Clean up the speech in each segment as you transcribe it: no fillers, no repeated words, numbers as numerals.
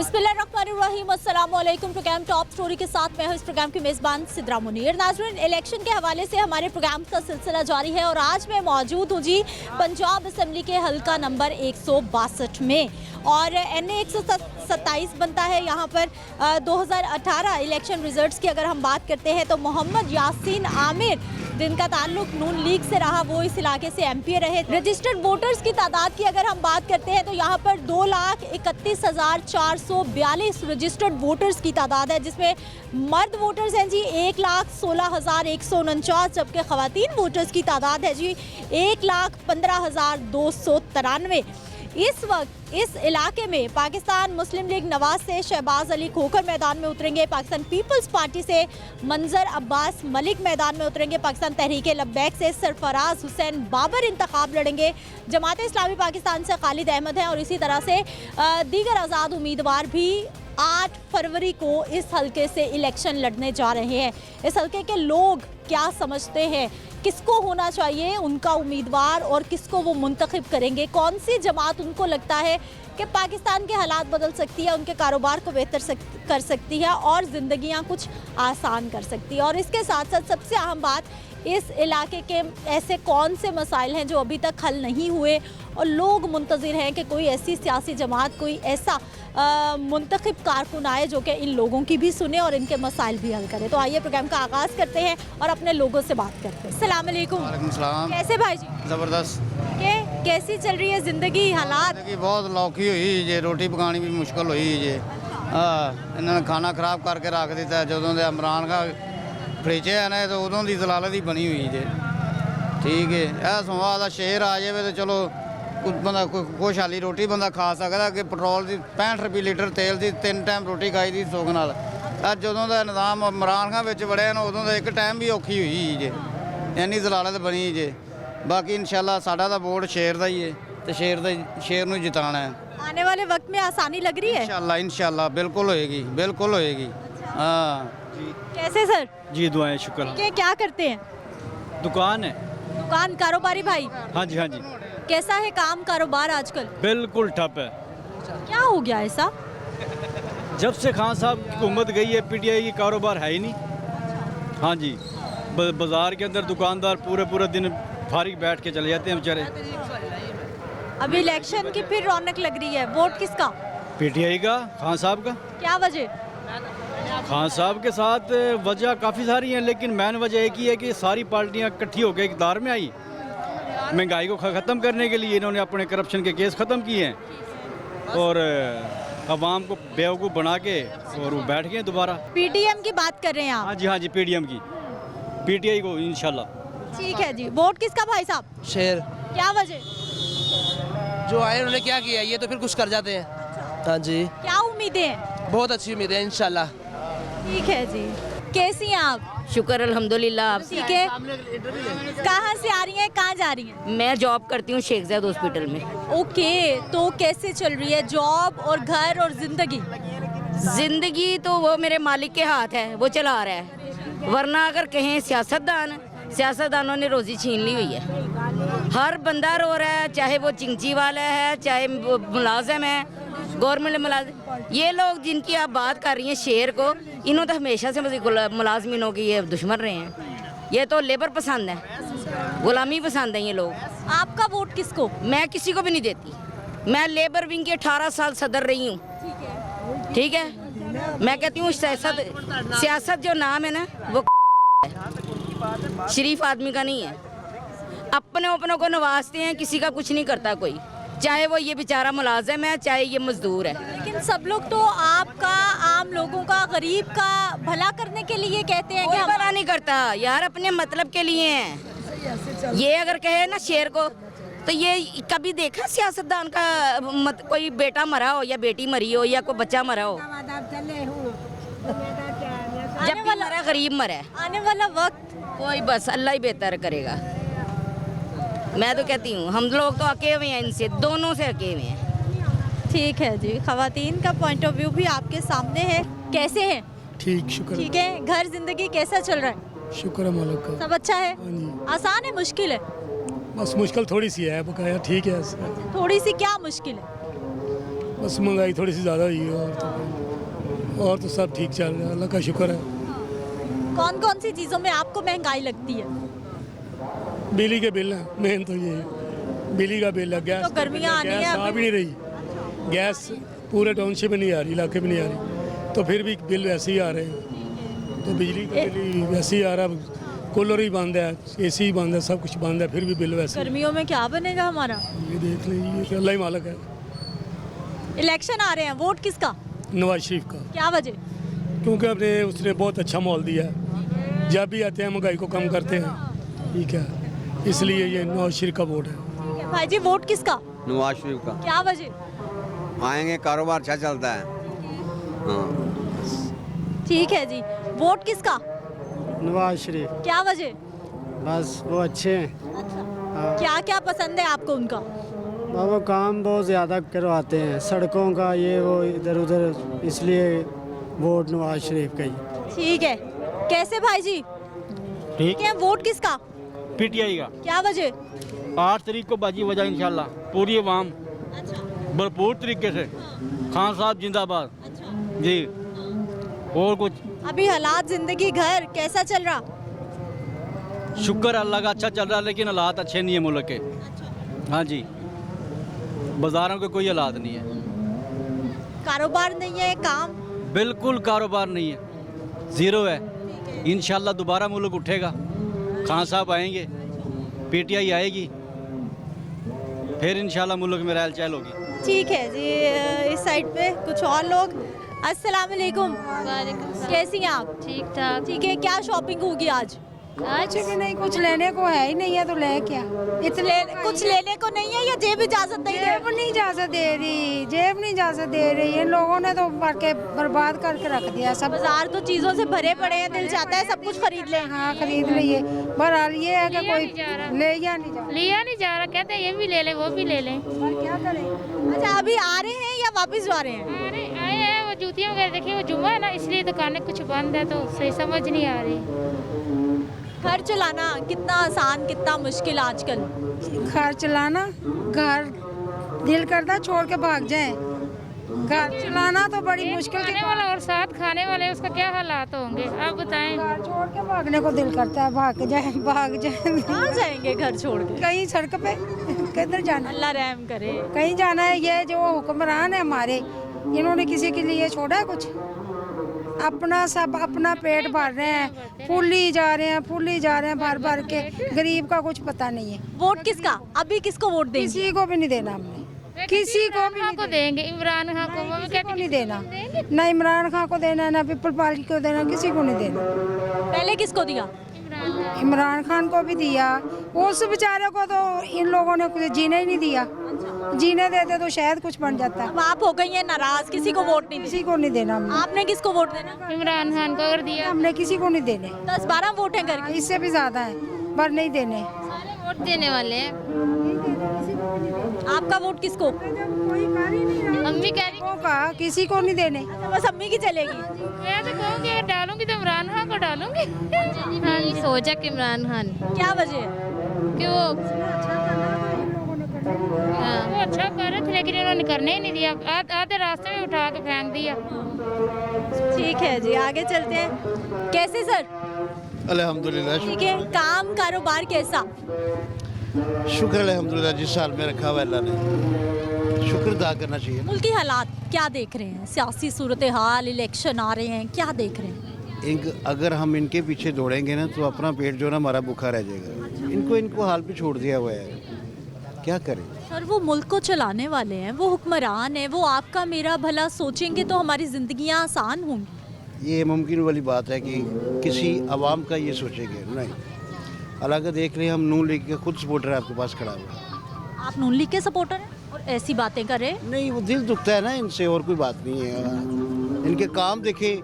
बिस्मिल्लाहिर्रहमानिर्रहीम, अस्सलाम वालेकुम। प्रोग्राम टॉप स्टोरी के साथ मैं हूं इस प्रोग्राम की मेज़बान सिद्रा मुनीर। नाज़रीन, इलेक्शन के हवाले से हमारे प्रोग्राम का सिलसिला जारी है और आज मैं मौजूद हूं जी पंजाब असम्बली के हल्का नंबर 162 में और NA 127 बनता है। यहाँ पर 2018 इलेक्शन रिजल्ट्स की अगर हम बात करते हैं तो मोहम्मद यासीन आमिर, जिनका ताल्लुक नून लीग से रहा, वो इस इलाके से MP रहे। रजिस्टर्ड वोटर्स की तादाद की अगर हम बात करते हैं तो यहाँ पर 2,31,442 रजिस्टर्ड वोटर्स की तादाद है, जिसमें मर्द वोटर्स हैं जी 1,16,149, जबकि ख़वातीन वोटर्स की तादाद है जी 1,15,293। इस वक्त इस इलाके में पाकिस्तान मुस्लिम लीग नवाज से शहबाज अली खोखर मैदान में उतरेंगे, पाकिस्तान पीपल्स पार्टी से मंजर अब्बास मलिक मैदान में उतरेंगे, पाकिस्तान तहरीक लब्बैक से सरफराज हुसैन बाबर इंतखाब लड़ेंगे, जमात इस्लामी पाकिस्तान से खालिद अहमद हैं और इसी तरह से दीगर आज़ाद उम्मीदवार भी 8 फरवरी को इस हल्के से इलेक्शन लड़ने जा रहे हैं। इस हल्के के लोग क्या समझते हैं, किसको होना चाहिए उनका उम्मीदवार और किसको वो मुंतखब करेंगे, कौन सी जमात उनको लगता है कि पाकिस्तान के हालात बदल सकती है, उनके कारोबार को बेहतर कर सकती है और ज़िंदगियां कुछ आसान कर सकती है। और इसके साथ साथ सबसे अहम बात, इस इलाके के ऐसे कौन से मसाइल हैं जो अभी तक हल नहीं हुए और लोग मुंतज़िर हैं कि कोई ऐसी सियासी जमात, कोई ऐसा मुंतखब कारकुन आए जो कि इन लोगों की भी सुने और इनके मसाइल भी हल करे। तो आइए प्रोग्राम का आगाज़ करते हैं और अपने लोगों से बात करते हैं। अस्सलाम वालेकुम। वालेकुम सलाम। कैसे भाई जी? ज़बरदस्त। कैसी चल रही है ज़िंदगी, हालात? ज़िंदगी बहुत लौकी हुई जे, रोटी पकानी भी मुश्किल हुई जे। इन्होंने खाना खराब करके रख दिता ਜਦੋਂ ਦੇ इमरान का फ्रिज है ना, तो उदों की जलालत ही बनी हुई जे। ठीक है, यह संवाद का शेर आ जाए तो चलो बंदा खुशहाली रोटी बंदा खा सकता कि पेट्रोल की 65 रुपये लीटर तेल की 3 टाइम रोटी खाई दी सुख नाल। ਜਦੋਂ ਦਾ निज़ाम इमरान खान ਵਿੱਚ ਵੜਿਆ ना, उदों ਦਾ एक टाइम भी औखी हुई जे, इन्नी जलालत बनी जे। बाकी इंशाल्लाह साडा दा वोट शेर दा ही है तो शेर नूं जिताना है। आने वाले वक्त में आसानी लग रही है? इंशाल्लाह बिल्कुल होएगी, बिल्कुल होएगी। हाँ जी। कैसे सर? जी दुआएं, शुक्र। क्या करते हैं? दुकान है। दुकान, कारोबारी भाई? हाँ जी, हाँ जी। कैसा है काम कारोबार आजकल? बिल्कुल ठप है। क्या हो गया ऐसा? जब से खान साहब की हुकूमत गई है, PTI की कारोबार है ही नहीं। हाँ जी, बाजार के अंदर दुकानदार पूरे दिन फारिग बैठ के चले जाते हैं बेचारे। अभी इलेक्शन की फिर रौनक लग रही है, वोट किसका? PTI का, खान साहब का। क्या वजह? खान साहब के साथ वजह काफ़ी सारी हैं, लेकिन मेन वजह एक ही है कि सारी पार्टियां इकट्ठी होकर इक़्तिदार में आई। महंगाई को ख़त्म करने के लिए इन्होंने अपने करप्शन के केस ख़त्म किए हैं और अवाम को बेवकूफ़ बना के और वो बैठ गए दोबारा। PTM की बात कर रहे हैं आप? हाँ जी, PTM की, PTI को इंशाल्लाह। ठीक है जी। वोट किसका भाई साहब? शेर। क्या वजह? जो आए उन्होंने क्या किया, ये तो फिर कुछ कर जाते हैं। हाँ जी। क्या उम्मीदें हैं? बहुत अच्छी उम्मीद है इंशाल्लाह। ठीक है जी। कैसी हैं आप? शुक्र अल्हम्दुलिल्लाह। आप ठीक है। कहाँ से आ रही हैं, कहाँ जा रही हैं? मैं जॉब करती हूँ शेख ज़ैद हॉस्पिटल में। ओके, तो कैसे चल रही है जॉब और घर और जिंदगी? जिंदगी तो वो मेरे मालिक के हाथ है, वो चला रहा है। वरना अगर कहें सियासतदानों ने रोज़ी छीन ली हुई है। हर बंदा रो रहा है, चाहे वो चिंची वाला है, चाहे वो मुलाजिम है, गवर्नमेंट मुलाजिम। ये लोग जिनकी आप बात कर रही हैं शेर को, इन्होंने तो हमेशा से मुलाजमिनों की ये दुश्मन रहे हैं। ये तो लेबर पसंद है, गुलामी पसंद है ये लोग। आपका वोट किसको? मैं किसी को भी नहीं देती। मैं लेबर विंग के 18 साल सदर रही हूँ। ठीक है, मैं कहती हूँ सियासत जो नाम है ना, वो शरीफ आदमी का नहीं है। अपनों को नवाजते हैं, किसी का कुछ नहीं करता कोई, चाहे वो ये बेचारा मुलाजिम है, चाहे ये मजदूर है। लेकिन सब लोग तो आपका, आम लोगों का, गरीब का भला करने के लिए कहते हैं कि कोई भला नहीं करता यार, अपने मतलब के लिए हैं। ये अगर कहे ना शेर को, तो ये कभी देखा सियासतदान का कोई बेटा मरा हो या बेटी मरी हो या कोई बच्चा मरा हो? जब भी मरा गरीब मरा है। आने वाला वक्त कोई बस अल्लाह ही बेहतर करेगा। मैं तो कहती हूँ हम लोग तो अके हुए हैं, इनसे दोनों से अके हुए हैं। ठीक है जी। ख़वातीन का पॉइंट ऑफ व्यू भी आपके सामने है। कैसे हैं? ठीक, शुक्र। ठीक है। घर जिंदगी कैसा चल रहा है? शुक्र है मालिक का। सब अच्छा है? आसान है, मुश्किल है? बस मुश्किल थोड़ी सी है, बकाया ठीक है। थोड़ी सी क्या मुश्किल है? बस महंगाई थोड़ी सी ज़्यादा हुई है और तो सब ठीक चल रहा है, अल्लाह का शुक्र है। कौन कौन सी चीज़ों में आपको महंगाई लगती है? बिजली के बिल हैं मेन तो ये है, बिजली का बिल है, गैस तो गर्मियाँ आनी गैस है आ अभी। भी नहीं रही, गैस पूरे टाउनशिप में नहीं आ रही, इलाके में नहीं आ रही, तो फिर भी बिल वैसे ही आ रहे हैं। तो बिजली का बिल ही वैसे ही आ रहा है, कूलर ही बंद है, एसी ही बंद है, सब कुछ बंद है, फिर भी बिल वैसे ही। गर्मियों में क्या बनेगा हमारा? ये देख लीजिए कि अल्लाह ही मालिक है। इलेक्शन आ रहे हैं, वोट किसका? नवाज शरीफ का, क्या वजह? क्योंकि अपने उसने बहुत अच्छा माहौल दिया है, जब भी आते हैं महंगाई को कम करते हैं, ठीक है, इसलिए ये नवाज शरीफ का वोट है। भाई जी वोट किसका? नवाज शरीफ का क्या वजह? आएंगे, कारोबार अच्छा चलता है। हाँ ठीक है जी, वोट किसका? नवाज शरीफ, क्या वजह? बस वो अच्छे हैं। क्या क्या पसंद है आपको उनका? बाबा काम बहुत ज़्यादा करवाते हैं, सड़कों का ये वो इधर उधर, इसलिए वोट नवाज शरीफ का ही। ठीक है। कैसे भाई जी? ठीक है, वोट किसका? पीटीआई का। क्या वजह? 8 तारीख को बाजी वजह इंशाल्लाह पूरी अवाम भरपूर तरीके से। खान साहब जिंदाबाद जी। और कुछ अभी हालात जिंदगी घर कैसा चल रहा? शुक्र अल्लाह का अच्छा चल रहा है, लेकिन हालात अच्छे नहीं है मुल्क के। हाँ जी, बाज़ारों के कोई हालात नहीं है, कारोबार नहीं है, काम बिल्कुल कारोबार नहीं है, ज़ीरो है। इंशाल्लाह दोबारा मुल्क उठेगा, खान साहब आएंगे, पीटीआई आएगी, फिर इंशाल्लाह मुल्क में रहल चहल होगी। ठीक है जी। इस साइड पे कुछ और लोग। अस्सलाम वालेकुम। कैसी हैं आप? ठीक ठाक। ठीक है, क्या शॉपिंग होगी आज? आज भी नहीं, कुछ लेने को है ही नहीं है तो ले क्या? इतने कुछ लेने को नहीं है या जेब इजाजत नहीं दे? जेब नहीं इजाजत दे रही, जेब नहीं इजाजत दे रही। इन लोगों ने तो भर के बर्बाद करके रख दिया सब। बाजार तो चीजों से भरे पड़े हैं, दिल चाहता है सब कुछ खरीद लें। हाँ खरीद लिए, बहरहाल ये है कि कोई ले या नहीं जा लिया नहीं जा रहा, कहते हैं ये भी ले लें वो भी ले लें। पर क्या करें? अच्छा, अभी आ रहे हैं या वापस जा रहे हैं? अरे आए हैं, वो जूतियाँ वगैरह देखिए, वो जुम्मा है ना, इसलिए दुकानें कुछ बंद है तो सही समझ नहीं आ रही। घर चलाना कितना आसान कितना मुश्किल आजकल। घर चलाना, घर दिल करता छोड़ के भाग जाए। घर चलाना तो बड़ी मुश्किल की खाने वाला और साथ खाने वाले, उसका क्या हालात होंगे आप बताएं। घर छोड़ के भागने को दिल करता है, भाग जाए। कहाँ जाएंगे घर छोड़ के? कहीं सड़क पे, किधर जाना? अल्लाह रहम करे। कहीं जाना है। ये जो हुक्मरान है हमारे, इन्होंने किसी के लिए छोड़ा है कुछ? अपना सब अपना पेट भर रहे हैं, फूली जा रहे हैं भर भर के। गरीब का कुछ पता नहीं है। वोट किसका? अभी किसको वोट देंगे? किसी को भी नहीं देना हमने, किसी को भी खान को देंगे, इमरान खान को, वो भी कहते नहीं देना। ना इमरान खान को देना, ना पीपल पार्टी को देना, किसी को नहीं देना। पहले किसको दिया? इमरान खान को भी दिया, उस बेचारे को तो इन लोगों ने कुछ जीने ही नहीं दिया। जीने देते तो शायद कुछ बन जाता। अब आप हो गई हैं नाराज, किसी को वोट नहीं किसी को नहीं देना हमने। आपने किसको वोट देना? इमरान खान को अगर दिया, हमने किसी को नहीं देने। 10-12 वोट हैं घर के। इससे भी ज्यादा है, पर नहीं देने। वोट देने वाले हैं। आपका वोट किसको? अम्मी कह रही का किसी को नहीं देने। बस अम्मी की चलेगी। मैं तो कहूँगी अगर डालूंगी तो इमरान खान को डालूंगी। हाँ जी, सोचा कि इमरान खान। क्या वजह है? कि वो अच्छा कर रहे थे, लेकिन इन्होंने करने ही नहीं दिया, आधे रास्ते में उठा के फेंक दिया। ठीक है जी, आगे चलते हैं। कैसे सर? अल्हम्दुलिल्लाह, ठीक है। काम कारोबार कैसा? शुक्र अल्हम्दुलिल्लाह, जिस साल में रखा हुआ अल्लाह ने, शुक्र अदा करना चाहिए। मुल्क की हालात क्या देख रहे हैं? सियासी सूरत हाल, इलेक्शन आ रहे हैं, क्या देख रहे हैं? अगर हम इनके पीछे दौड़ेंगे ना तो अपना पेट जो ना हमारा भूखा रह जाएगा। इनको हाल पे छोड़ दिया हुआ है, क्या करें? सर, वो मुल्क को चलाने वाले हैं, वो हुक्मरान है, वो आपका मेरा भला सोचेंगे तो हमारी जिंदगियां आसान होंगी। ये मुमकिन वाली बात है कि किसी आवाम का ये सोचेंगे नहीं। हालांकि देख रहे हैं हम नून लीग के खुद सपोर्टर आपके पास खड़ा हुआ। आप नून लीग के सपोर्टर हैं और ऐसी बातें कर रहे हैं? नहीं, वो दिल दुखता है ना इनसे, और कोई बात नहीं है। इनके काम देखे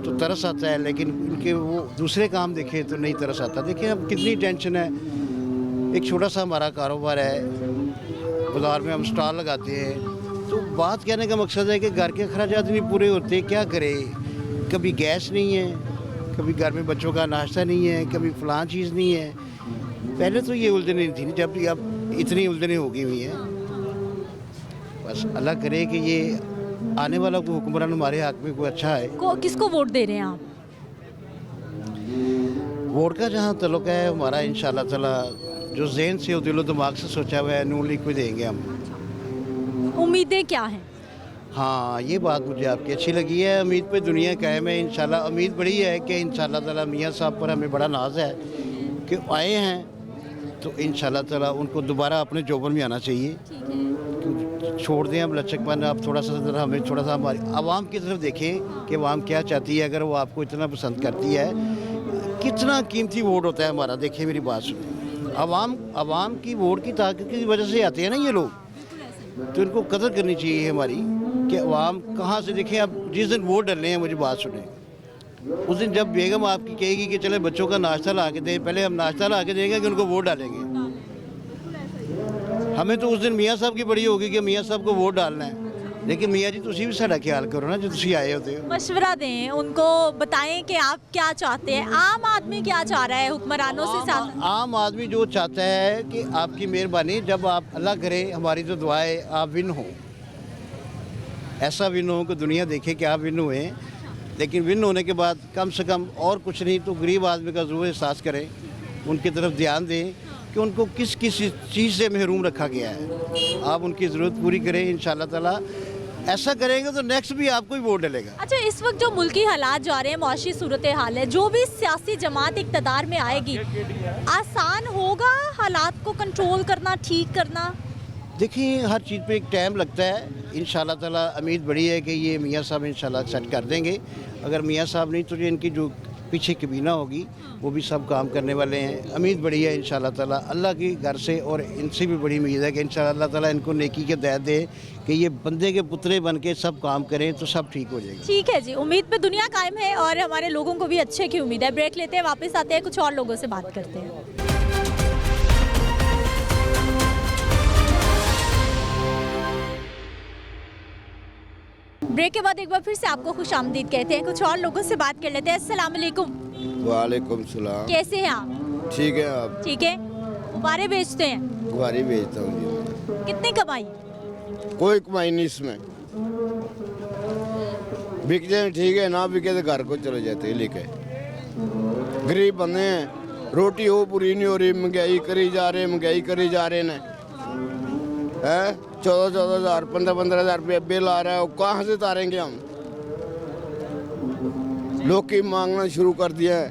तो तरस आता है, लेकिन इनके वो दूसरे काम देखे तो नहीं तरस आता। देखिए अब कितनी टेंशन है। एक छोटा सा हमारा कारोबार है, बाज़ार में हम स्टॉल लगाते हैं, तो बात कहने का मकसद है कि घर के अखराजात नहीं पूरे होते, क्या करें? कभी गैस नहीं है, कभी घर में बच्चों का नाश्ता नहीं है, कभी फ़लाँ चीज़ नहीं है। पहले तो ये उलझने नहीं थी, जब अब इतनी उलझने हो गई हुई हैं। बस अल्लाह करे कि ये आने वाला कोई हुक्मरान हमारे हक में कोई अच्छा है। किसको वोट दे रहे हैं आप? वोट का जहाँ तल्लुक है हमारा इंशाल्लाह ताला जो ज़हन से और दिलो दिमाग से सोचा हुआ है नून लीग को देंगे हम। उम्मीदें क्या हैं? हाँ, ये बात मुझे आपकी अच्छी लगी है। उम्मीद पे दुनिया कायम है इंशाल्लाह। उम्मीद बड़ी है कि इंशाल्लाह ताला मियाँ साहब पर हमें बड़ा नाज है कि आए हैं तो इंशाल्लाह ताला उनको दोबारा अपने जोबन में आना चाहिए। छोड़ दें अब लचकपन, आप थोड़ा सा ज़रा हमें थोड़ा सा हमारी आवाम की तरफ देखें कि आवाम क्या चाहती है। अगर वो आपको इतना पसंद करती है, कितना कीमती वोट होता है हमारा। देखिए मेरी बात सुनिए, आवाम की वोट की ताकत की वजह से आते हैं ना ये लोग, तो इनको कदर करनी चाहिए हमारी कि आवाम कहाँ से। देखें आप जिस दिन वोट डालने हैं, मुझे बात सुने, उस दिन जब बेगम आपकी कहेगी कि चले बच्चों का नाश्ता ला के दें, पहले हम नाश्ता ला के देंगे कि उनको वोट डालेंगे। हमें तो उस दिन मियाँ साहब की बड़ी होगी कि मियाँ साहब को वोट डालना है। लेकिन मियाँ जी तुसी भी साड़ा ख्याल करो ना, जो तुसी आए होते हो। मशवरा दें उनको, बताएं कि आप क्या चाहते हैं, आम आदमी क्या चाह रहा है हुक्मरानों से साथ। आम आदमी जो चाहता है कि आपकी मेहरबानी, जब आप अल्लाह करे हमारी तो दुआ है आप विन हो, ऐसा विन हो कि दुनिया देखे कि आप विन हुए। लेकिन विन होने के बाद कम से कम और कुछ नहीं तो गरीब आदमी का ज़रूर एहसास करें, उनकी तरफ ध्यान दें कि उनको किस किस चीज़ से महरूम रखा गया है। आप उनकी ज़रूरत पूरी करें इंशाल्लाह ताला। ऐसा करेंगे तो नेक्स्ट भी आपको ही वोट डलेगा। अच्छा, इस वक्त जो मुल्की हालात जा रहे हैं, मुआशी सूरत हाल है, जो भी सियासी जमात इक़्तिदार में आएगी, आसान होगा हालात को कंट्रोल करना, ठीक करना? देखिए हर चीज़ पे एक टाइम लगता है। इंशाल्लाह ताला उम्मीद बड़ी है कि ये मियाँ साहब इंशाल्लाह सेट कर देंगे। अगर मियाँ साहब नहीं तो ये इनकी जो पीछे कबीना होगी वो भी सब काम करने वाले हैं। उम्मीद बड़ी है इंशाल्लाह ताला अल्लाह की घर से, और इनसे भी बड़ी उम्मीद है कि इंशाल्लाह अल्लाह ताला इनको नेकी के हिदायत दे कि ये बंदे के पुतले बन के सब काम करें तो सब ठीक हो जाएगा। ठीक है जी, उम्मीद पे दुनिया कायम है और हमारे लोगों को भी अच्छे की उम्मीद है। ब्रेक लेते हैं, वापस आते हैं, कुछ और लोगों से बात करते हैं। ब्रेक के बाद एक बार फिर से आपको खुशामदीद कहते हैं, कुछ और लोगों से बात कर लेते हैं। अस्सलाम वालेकुम। वालेकुम सलाम। कैसे हैं आप? ठीक है आप? ठीक है। गुब्बारे बेचते हैं? गुब्बारे बेचता हूँ जी। कितनी कमाई? कोई कमाई नहीं इसमें, बिक जाए ठीक है, ना बिके तो घर को चले जाते हैं लेके। गरीब बंदे हैं, रोटी हो पूरी नहीं हो रही, महंगाई करी जा रहे, महंगाई करी जा रहे हैं। 14,000 15,000 रुपये बिल आ रहा है, वो कहाँ से तारेंगे हम? लोग की मांगना शुरू कर दिया है,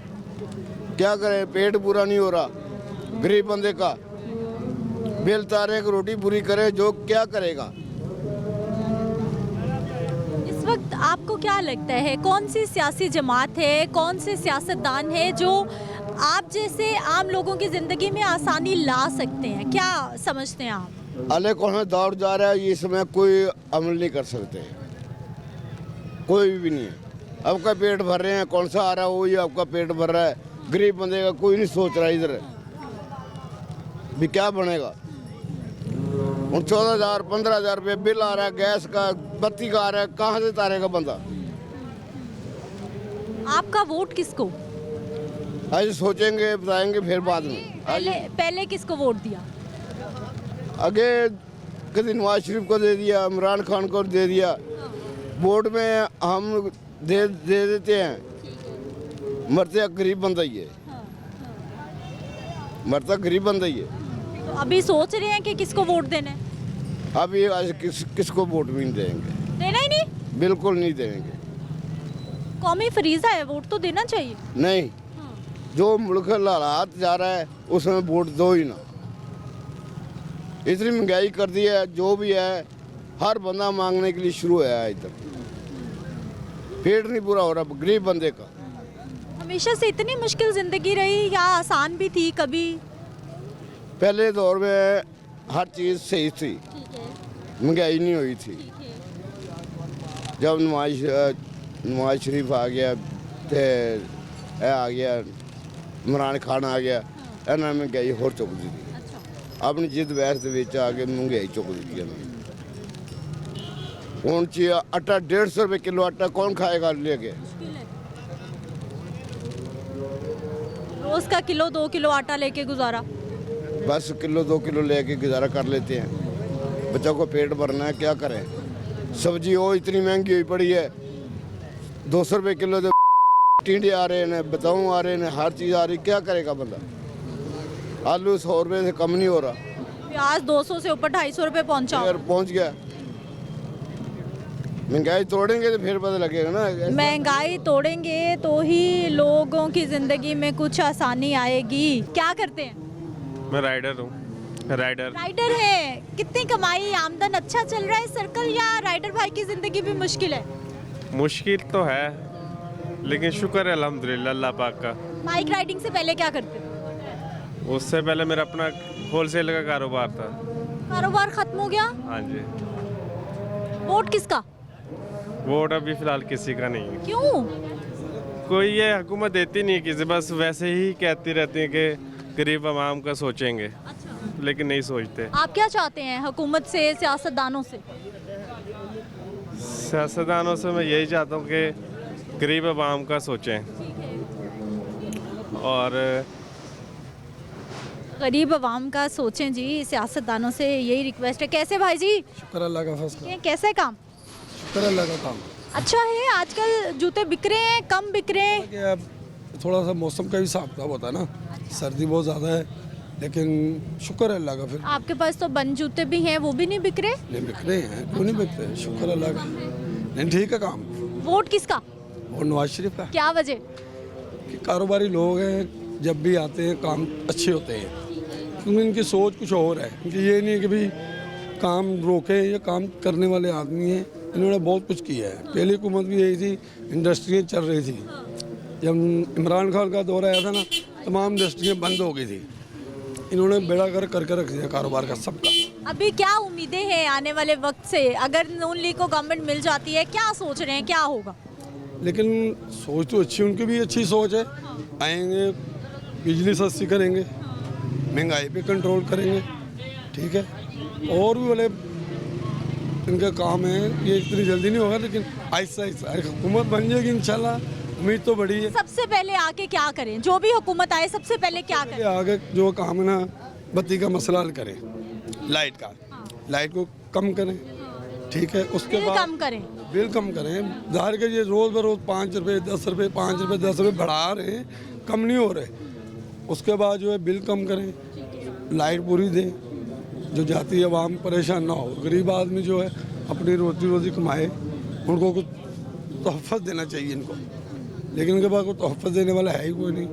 क्या करें, पेट पूरा नहीं हो रहा गरीब बंदे का। बिल तारे को रोटी पूरी करे, जो क्या करेगा? इस वक्त आपको क्या लगता है कौन सी सियासी जमात है, कौन से सियासतदान है जो आप जैसे आम लोगों की ज़िंदगी में आसानी ला सकते हैं? क्या समझते हैं आप? अले कौन दौड़ जा रहा है, इसमें कोई अमल नहीं कर सकते, कोई भी नहीं है। आपका पेट भर रहे हैं, कौन सा आ रहा है वही आपका पेट भर रहा है। गरीब बंदे का कोई नहीं सोच रहा इधर भी क्या बनेगा। 14,000 15,000 रुपये बिल आ रहा है, गैस का, बत्ती का आ रहा है, कहाँ से तारेगा बंदा? आपका वोट किसको? आज सोचेंगे बताएंगे फिर बाद में। पहले किसको वोट दिया? आगे कभी नवाज शरीफ को दे दिया, इमरान खान को दे दिया। वोट में हम दे देते हैं, मरते गरीब बंदा ही है, मरता गरीब बंदा ही है। तो अभी सोच रहे हैं कि किसको वोट देना है? अभी आज किसको वोट भी नहीं देंगे, देना ही नहीं, बिल्कुल नहीं देंगे। कौमी फरीजा है, वोट तो देना चाहिए। नहीं, जो मुल्क हालात जा रहा है उसमें वोट दो ही ना। इतनी महंगाई कर दी है, जो भी है हर बंदा मांगने के लिए शुरू है इधर। पेट नहीं पूरा हो रहा गरीब बंदे का। हमेशा से इतनी मुश्किल ज़िंदगी रही या आसान भी थी कभी? पहले दौर में हर चीज़ सही थी, महंगाई नहीं हुई थी। जब नवाज शरीफ आ गया, आ गया इमरान खान आ गया, इन्होंने महंगाई होर चुक दी। अपनी जिद बहस के आके महंगाई चुक दी। हूँ आटा 150 रुपये किलो आटा कौन खाएगा लेके? रोज का किलो 2 किलो आटा लेके गुजारा? बस किलो 2 किलो लेके गुजारा कर लेते हैं। बच्चों को पेट भरना है, क्या करें। सब्जी वो इतनी महंगी हुई पड़ी है, 200 रुपये किलो तो टिंडे आ रहे हैं, बताऊँ आ रहे हैं, हर चीज़ आ रही, क्या करेगा बंदा। आलू 100 रुपये से कम नहीं हो रहा, प्याज 200 से ऊपर 250 रुपए पहुंचा। फिर पहुँच गया। महंगाई तोड़ेंगे तो फिर पता लगेगा ना। महंगाई तोड़ेंगे तो ही लोगों की जिंदगी में कुछ आसानी आएगी। क्या करते हैं? मैं राइडर हूँ। राइडर है। कितनी कमाई, आमदन अच्छा चल रहा है सर्कल, या राइडर भाई की जिंदगी भी मुश्किल है? मुश्किल तो है, लेकिन शुक्र है अल्हम्दुलिल्लाह अल्लाह पाक का। बाइक राइडिंग से पहले क्या करते थे? उससे पहले मेरा अपना होलसेल का कारोबार था। कारोबार खत्म हो गया? हाँ जी। वोट किसका? वोट अभी फिलहाल किसी का नहीं है। क्यों? कोई ये हुकूमत देती नहीं किसी, बस वैसे ही कहती रहती है कि गरीब आवाम का सोचेंगे, लेकिन नहीं सोचते। आप क्या चाहते हैं हुकूमत से, सियासतदानों से? सियासतदानों से मैं यही चाहता हूँ कि गरीब आवाम का सोचें, और गरीब आवाम का सोचें जी। सियासतदानों से यही रिक्वेस्ट है। कैसे भाई जी? शुक्र अल्लाह का फैसला, कैसे काम? शुक्र अल्लाह का काम। अच्छा है। आजकल जूते बिक रहे हैं, कम बिक रहे हैं? कि अब थोड़ा सा मौसम का भी हिसाब किताब होता है ना, सर्दी बहुत ज़्यादा है, लेकिन शुक्र अल्लाह का। फिर आपके पास तो बंद जूते भी हैं, वो भी नहीं बिक रहे? नहीं बिक रहे हैं, क्यों नहीं बिक रहे, शुक्र अल्लाह का। नहीं ठीक है काम। वोट किसका? और नवाज शरीफ का। क्या वजह? कि कारोबारी लोग हैं, जब भी आते हैं काम अच्छे होते हैं, क्योंकि इनकी सोच कुछ और है। क्योंकि ये नहीं है कि भाई काम रोके, ये काम करने वाले आदमी हैं। इन्होंने बहुत कुछ किया है। पहली हुकूमत भी यही थी, इंडस्ट्रियाँ चल रही थी। जब इमरान खान का दौर आया था ना, तमाम इंडस्ट्रियाँ बंद हो गई थी। इन्होंने बेड़ा करके रख दिया कारोबार का सबका। अभी क्या उम्मीदें हैं आने वाले वक्त से? अगर नून लीग को गवर्नमेंट मिल जाती है, क्या सोच रहे हैं, क्या होगा? लेकिन सोच तो अच्छी, उनकी भी अच्छी सोच है। आएंगे, बिजली सस्ती करेंगे, महंगाई पे कंट्रोल करेंगे, ठीक है। और भी वाले इनका काम है, ये इतनी जल्दी नहीं होगा, लेकिन आहिस्ता आहिस्ता हुकूमत बन जाएगी इंशाल्लाह, उम्मीद तो बड़ी है। सबसे पहले आके क्या करें? जो भी हुकूमत आए सबसे पहले क्या करें? आगे जो काम है ना, बत्ती का मसला हल करें, लाइट का, लाइट को कम करें, ठीक है। उसके बिल बाद कम करें। बिल कम करें। ज़ाहिर के ये रोज़ बरोज़ 5 रुपये 10 रुपये 5 रुपये 10 रुपये बढ़ा रहे हैं, कम नहीं हो रहे। उसके बाद जो है बिल कम करें, लाइट पूरी दें, जो जाती है आवाम परेशान ना हो। गरीब आदमी जो है अपनी रोजी कमाए, उनको कुछ तोहफ़ा देना चाहिए इनको, लेकिन उनके पास कोई तोहफ़ा देने वाला है ही कोई नहीं।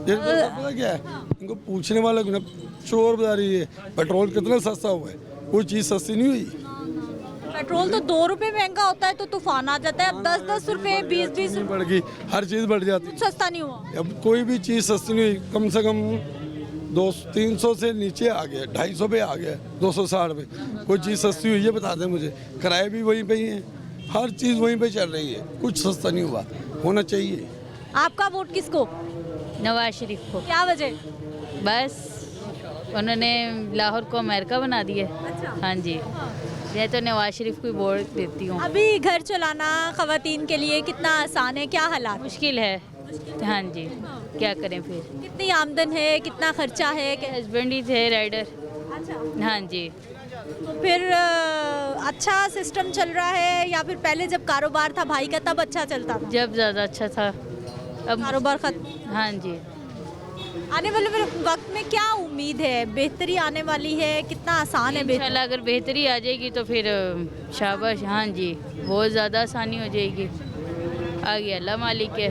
ये पता क्या है, इनको पूछने वाला ना चोर बाजारी है। पेट्रोल कितना सस्ता हुआ है, कोई चीज़ सस्ती नहीं हुई। पेट्रोल तो 2 रुपए महंगा होता है तो तूफान आ जाता है। अब 10-10 रुपए 20-20 रुपए बढ़ गई, हर चीज़ बढ़ जाती है। सस्ता नहीं हुआ। अब कोई भी चीज़ सस्ती नहीं हुई, कम से कम 200-300 से नीचे आ गया, 250 पे आ गया, 260 पे। कोई चीज़ सस्ती हुई है बता दें मुझे। किराए भी वहीं पे ही हैं, हर चीज़ वहीं पे चल रही है, कुछ सस्ता नहीं हुआ, होना चाहिए। आपका वोट किसको? नवाज शरीफ को। क्या वजह? बस उन्होंने लाहौर को अमेरिका बना दिया। हाँ जी, मैं तो नवाज शरीफ को वोट देती हूँ। अभी घर चलाना खवातीन के लिए कितना आसान है, क्या हालात? मुश्किल है। हाँ जी, क्या करें फिर। कितनी आमदन है, कितना खर्चा है? हस्बैंड ही थे राइडर। अच्छा। हाँ जी। तो फिर अच्छा सिस्टम चल रहा है, या फिर पहले जब कारोबार था भाई का तब अच्छा चलता था? जब ज़्यादा अच्छा था, अब कारोबार खत्म। हाँ जी। आने वाले वक्त में क्या उम्मीद है? बेहतरी आने वाली है? कितना आसान है बेहतरी? इंशाल्लाह अगर बेहतरी आ जाएगी तो फिर शाबाश। हाँ जी, बहुत ज़्यादा आसानी हो जाएगी। आगे अल्लाह मालिक है।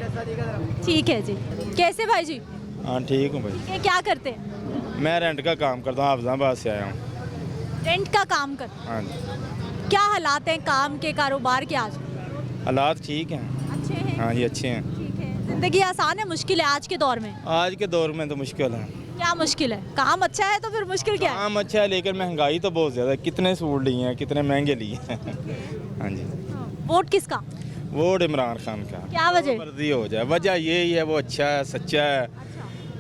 ठीक है जी। कैसे भाई जी? हाँ ठीक हूँ भाई। ये क्या करते हैं? मैं रेंट का काम करता हूँ, हाफिजाबाद से आया हूँ। रेंट का काम कर? हाँ जी। क्या हालात हैं काम के, कारोबार के आज? हालात ठीक हैं। अच्छे हैं? हाँ ये अच्छे हैं। ठीक है। जिंदगी आसान है, मुश्किल है आज के दौर में? आज के दौर में तो मुश्किल है। क्या मुश्किल है? काम अच्छा है तो फिर मुश्किल क्या है? काम अच्छा है, लेकिन महंगाई तो बहुत ज़्यादा है। कितने सूट लिए हैं, कितने महंगे लिए हैं। हाँ जी। वोट किसका? वोट इमरान खान का। क्या वजह? मर्जी हो जाए, वजह यही है, वो अच्छा है, सच्चा है,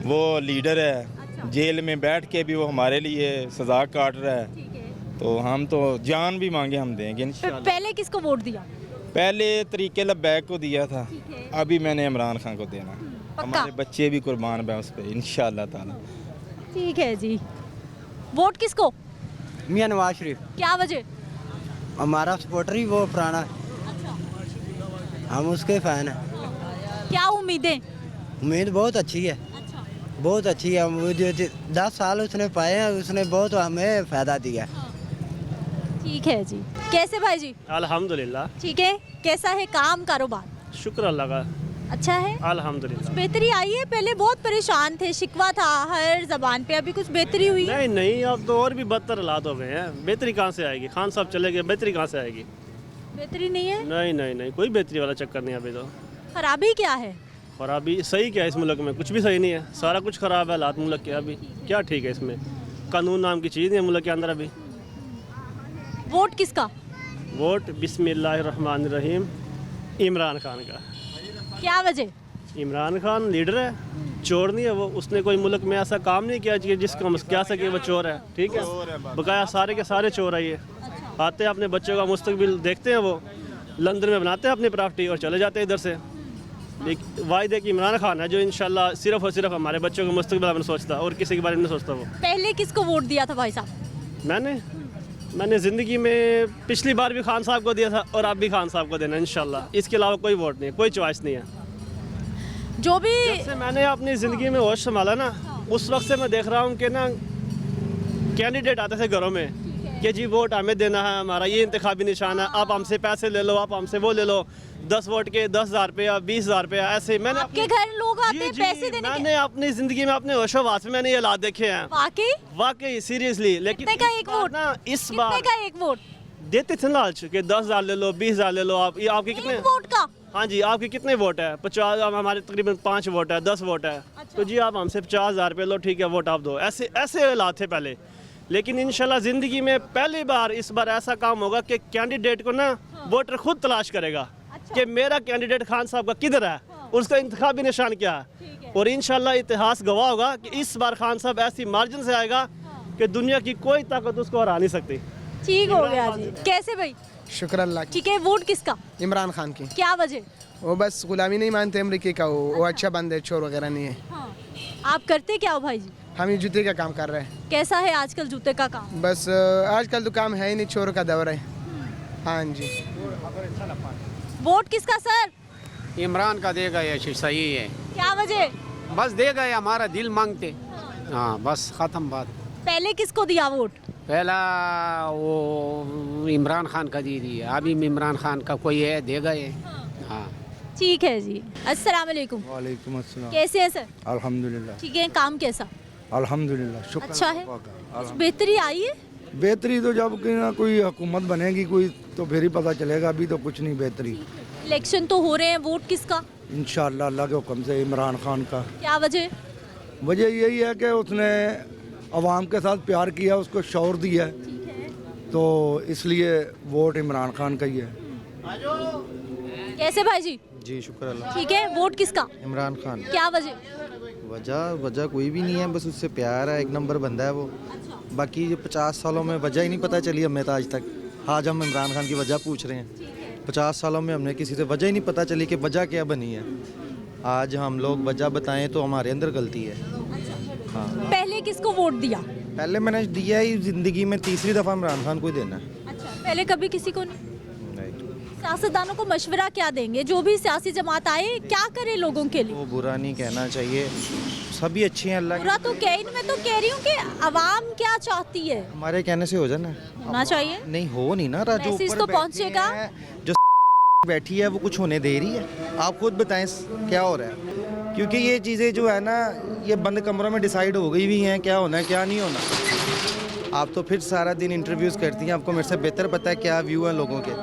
वो लीडर है। जेल में बैठ के भी वो हमारे लिए सजा काट रहा है, तो हम तो जान भी मांगे हम देंगे इंशाल्लाह। पहले किसको वोट दिया? पहले तरीके लब्बैक को दिया था, अभी मैंने इमरान खान को देना। हमारे बच्चे भी कुर्बान हैं उस पर इंशाल्लाह ताला। ठीक है जी। वोट किसको? मियां नवाज शरीफ। क्या वजह? हमारा सपोर्टर ही वो पुराना, हम उसके फ़ैन हैं। क्या उम्मीदें? उम्मीद बहुत अच्छी है, बहुत अच्छी है। मुझे 10 साल उसने पाए हैं, उसने बहुत हमें फ़ायदा दिया। ठीक है जी। कैसे भाई जी? अल्हम्दुलिल्लाह, ठीक है। कैसा है काम कारोबार? शुक्र अल्लाह का, अच्छा है। अल्हम्दुलिल्लाह। बेहतरी आई है? पहले बहुत परेशान थे, शिकवा था हर जबान पे, अभी कुछ बेहतरी हुई है? नहीं, अब तो और भी बदतर हालात हो गए हैं। बेहतरी कहाँ से आएगी? खान साहब चले गए, बेहतरी कहाँ से आएगी? बेहतरी नहीं है? नहीं, कोई बेहतरी वाला चक्कर नहीं अभी तो। खराबी क्या है? खराबी सही क्या है इस मुल्क में? कुछ भी सही नहीं है, सारा कुछ खराब है हालात मुल्क के। अभी क्या ठीक है इसमें? कानून नाम की चीज़ नहीं है मुल्क के अंदर अभी। वोट किसका? वोट बिस्मिल्लाहिर्रहमानिर्रहीम इमरान खान का। क्या वजह? इमरान खान लीडर है, चोर नहीं है वो। उसने कोई मुल्क में ऐसा काम नहीं किया कि जिसको हम कह सके वो चोर है। ठीक है, बकाया सारे के सारे चोर है ये। आते हैं अपने बच्चों का मुस्तकबिल देखते हैं, वो लंदन में बनाते हैं अपनी प्रॉपर्टी और चले जाते हैं इधर से। वायदे कि इमरान खान है जो इंशाल्लाह सिर्फ और सिर्फ हमारे बच्चों के मुस्तकबिल बारे में सोचता और किसी के बारे में नहीं सोचता वो। पहले किसको वोट दिया था भाई साहब? मैंने ज़िंदगी में पिछली बार भी खान साहब को दिया था और अब भी खान साहब को देना इंशाल्लाह। इसके अलावा कोई वोट नहीं है, कोई चॉइस नहीं है। जो भी जब से मैंने अपनी ज़िंदगी में होश संभाला ना, उस वक्त से मैं देख रहा हूँ कि ना कैंडिडेट आते थे घरों में कि जी वोट हमें देना है, हमारा ये इंतखाबी निशान है, आप हमसे पैसे ले लो, आप हमसे वो ले लो, 10 वोट के 10,000 रुपया, 20,000 रुपया, ऐसे। मैंने आपके घर लोग आते हैं पैसे देने के? मैंने अपनी ज़िंदगी में अपने होशोवास में मैंने ये हालात देखे हैं। वाकई सीरियसली। लेकिन कितने का एक वोट? ना इस बार कितने का एक वोट देते थे लालच के 10,000 ले लो, 20,000 ले लो। आप ये आपके कितने वोट का? हाँ जी, आपके कितने वोट है? 50। हमारे तकरीबन 5 वोट है, 10 वोट है। तो जी आप हमसे 50,000 रुपये लो, ठीक है वोट आप दो। ऐसे हालात थे पहले। लेकिन इंशाल्लाह ज़िंदगी में पहली बार इस बार ऐसा काम होगा कि कैंडिडेट को ना वोटर खुद तलाश करेगा कि मेरा कैंडिडेट खान साहब का किधर है, उसका इंतखाबी निशान क्या है। और इंशाल्लाह इतिहास गवाह होगा कि इस बार खान साहब ऐसी मार्जिन से आएगा कि दुनिया की कोई ताकत उसको हरा नहीं सकती। ठीक हो गया जी। कैसे भाई? शुक्र अल्लाह। ठीक है। वोट किसका? इमरान खान की। क्या वजह? वो बस गुलामी नहीं मानते अमरीकी का, वो अच्छा बंद है, चोर वगैरह नहीं है। आप करते क्या हो भाई जी? हम ये जूते का काम कर रहे हैं। कैसा है आजकल जूते का काम? बस आजकल तो काम है ही नहीं, चोर का दौर है। हाँ जी। वोट किसका सर? इमरान का देगा, ये सही है। क्या वजह? बस देगा, ये हमारा दिल मांगते। हाँ बस ख़त्म बात। पहले किसको दिया वोट? पहला वो इमरान खान का दी दिया, अभी इमरान खान का कोई है देगा ये। हाँ ठीक है जी। अस्सलाम वालेकुम। वालेकुम अस्सलाम। कैसे हैं सर? अल्हम्दुलिल्लाह। ठीक है। काम कैसा? अल्हम्दुलिल्लाह, शुक्र अच्छा है। कुछ बेहतरी आई है? बेहतरी तो जब कोई हुकूमत बनेगी कोई तो फिर ही पता चलेगा, अभी तो कुछ नहीं बेहतरी। इलेक्शन तो हो रहे हैं, वोट किसका? इंशाअल्लाह अल्लाह के हुक्म से इमरान खान का। क्या वजह? वजह यही है कि उसने अवाम के साथ प्यार किया, उसको शौर दिया, तो इसलिए वोट इमरान खान का ही है। कैसे भाई जी? जी शुक्र अल्लाह। ठीक है। वोट किसका? इमरान खान। क्या वजह? वजह कोई भी नहीं है, बस उससे प्यार है, एक नंबर बंदा है वो। बाकी ये 50 सालों में वजह ही नहीं पता चली हमें तो आज तक। आज हम इमरान खान की वजह पूछ रहे हैं। 50 सालों में हमने किसी से वजह ही नहीं पता चली कि वजह क्या बनी है। आज हम लोग वजह बताएं तो हमारे अंदर गलती है। हाँ। पहले किसको वोट दिया? पहले मैंने दिया ही ज़िंदगी में तीसरी दफ़ा इमरान खान को ही देना है। अच्छा, पहले कभी किसी को नहीं? सियासतदानों को मशवरा क्या देंगे? जो भी सियासी जमात आए क्या करे लोगों के लिए? वो बुरा नहीं कहना चाहिए, सभी अच्छे हैं अल्लाह। बुरा तो कह ही नहीं, मैं तो कह रही हूँ कि अवाम क्या चाहती है। हमारे कहने से हो जाना होना चाहिए। नहीं हो नहीं ना रहा, जो मैसेज तो पहुँचेगा। जो बैठी है वो कुछ होने दे रही है? आप खुद बताएं क्या हो रहा है, क्योंकि ये चीज़ें जो है ना ये बंद कमरों में डिसाइड हो गई भी हैं क्या होना है क्या नहीं होना। आप तो फिर सारा दिन इंटरव्यूज़ करती हैं, आपको मेरे से बेहतर पता है क्या व्यू है लोगों के,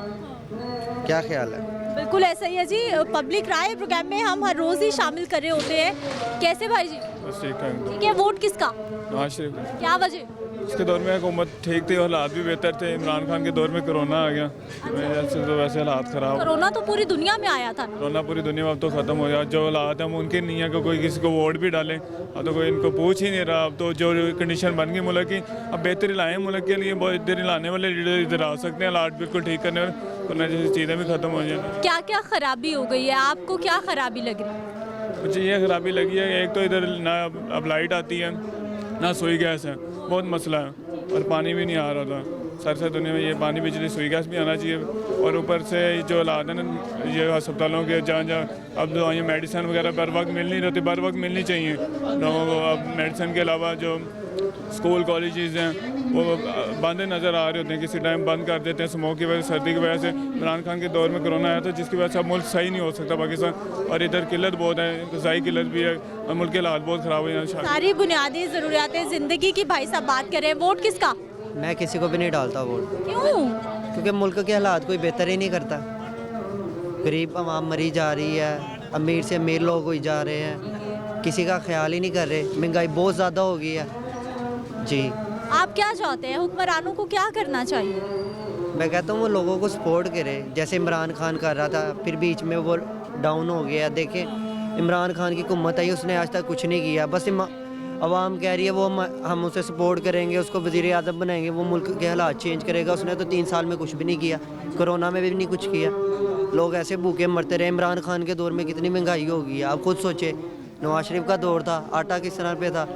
क्या ख्याल है? बिल्कुल ऐसा ही है जी। पब्लिक राय प्रोग्राम में हम हर रोज़ ही शामिल कर रहे होते हैं। कैसे भाई जी? ठीक है। वोट किसका? नवाज शरीफ। क्या वजह? उसके दौर में हुकूमत ठीक थी और हालात भी बेहतर थे। इमरान खान के दौर में कोरोना आ गया, तो वैसे हालात ख़राब। कोरोना तो पूरी दुनिया में आया था। कोरोना पूरी दुनिया में अब तो ख़त्म हो गया। जो हालात हैं मुमकिन नहीं है कि कोई किसी को वोट भी डाले। अब तो कोई इनको पूछ ही नहीं रहा। अब तो जो कंडीशन बन गई मुल्क की, अब बेहतरी लाएँ मुल्क के लिए। बेहतरी लाने वाले लीडर इधर आ सकते हैं, हालात बिल्कुल ठीक करने वाले, वरना जैसी चीज़ें भी ख़त्म हो जाए। क्या क्या खराबी हो गई है? आपको क्या खराबी लग रही है? मुझे ये खराबी लगी है, एक तो इधर ना अब लाइट आती है ना सोई गैस है, बहुत मसला है और पानी भी नहीं आ रहा था। सर से दुनिया में ये पानी, बिजली, सुई गैस भी आना चाहिए। और ऊपर से जो हालात है ना ये अस्पतालों के, जहाँ जहाँ अब दवाइयाँ मेडिसिन वगैरह बर वक्त मिल नहीं रहती, बर वक्त मिलनी चाहिए लोगों को। अब मेडिसिन के अलावा जो स्कूल कॉलेजेस हैं वो बंद नज़र आ रहे होते हैं, किसी टाइम बंद कर देते हैं स्मोक की वजह से, सर्दी की वजह से। इमरान खान के दौर में कोरोना आया था जिसकी वजह से अब मुल्क सही नहीं हो सकता पाकिस्तान, और इधर किल्लत बहुत है, ग़िज़ाई किल्लत भी है और मुल्क के हालात बहुत ख़राब हो जाए। सारी बुनियादी ज़रूरियातें ज़िंदगी की भाई साहब बात करें, वोट किसका? मैं किसी को भी नहीं डालता वोट। क्यों? क्योंकि मुल्क के हालात कोई बेहतर ही नहीं करता। गरीब आवाम मरी जा रही है, अमीर से अमीर लोग हुई जा रहे हैं, किसी का ख्याल ही नहीं कर रहे। महंगाई बहुत ज़्यादा हो गई है जी। आप क्या चाहते हैं, हुक्मरानों को क्या करना चाहिए? मैं कहता हूँ वो लोगों को सपोर्ट करे, जैसे इमरान खान कर रहा था, फिर बीच में वो डाउन हो गया। देखें इमरान खान की हुकूमत आई, उसने आज तक कुछ नहीं किया। बस अवाम कह रही है वो हम उसे सपोर्ट करेंगे, उसको वज़ीर आज़म बनाएंगे, वो मुल्क के हालात चेंज करेगा। उसने तो 3 साल में कुछ भी नहीं किया, कोरोना में भी नहीं कुछ किया। लोग ऐसे भूखे मरते रहे। इमरान खान के दौर में कितनी महंगाई हो गई है, आप खुद सोचे। नवाज शरीफ का दौर था, आटा किस तरह पे था,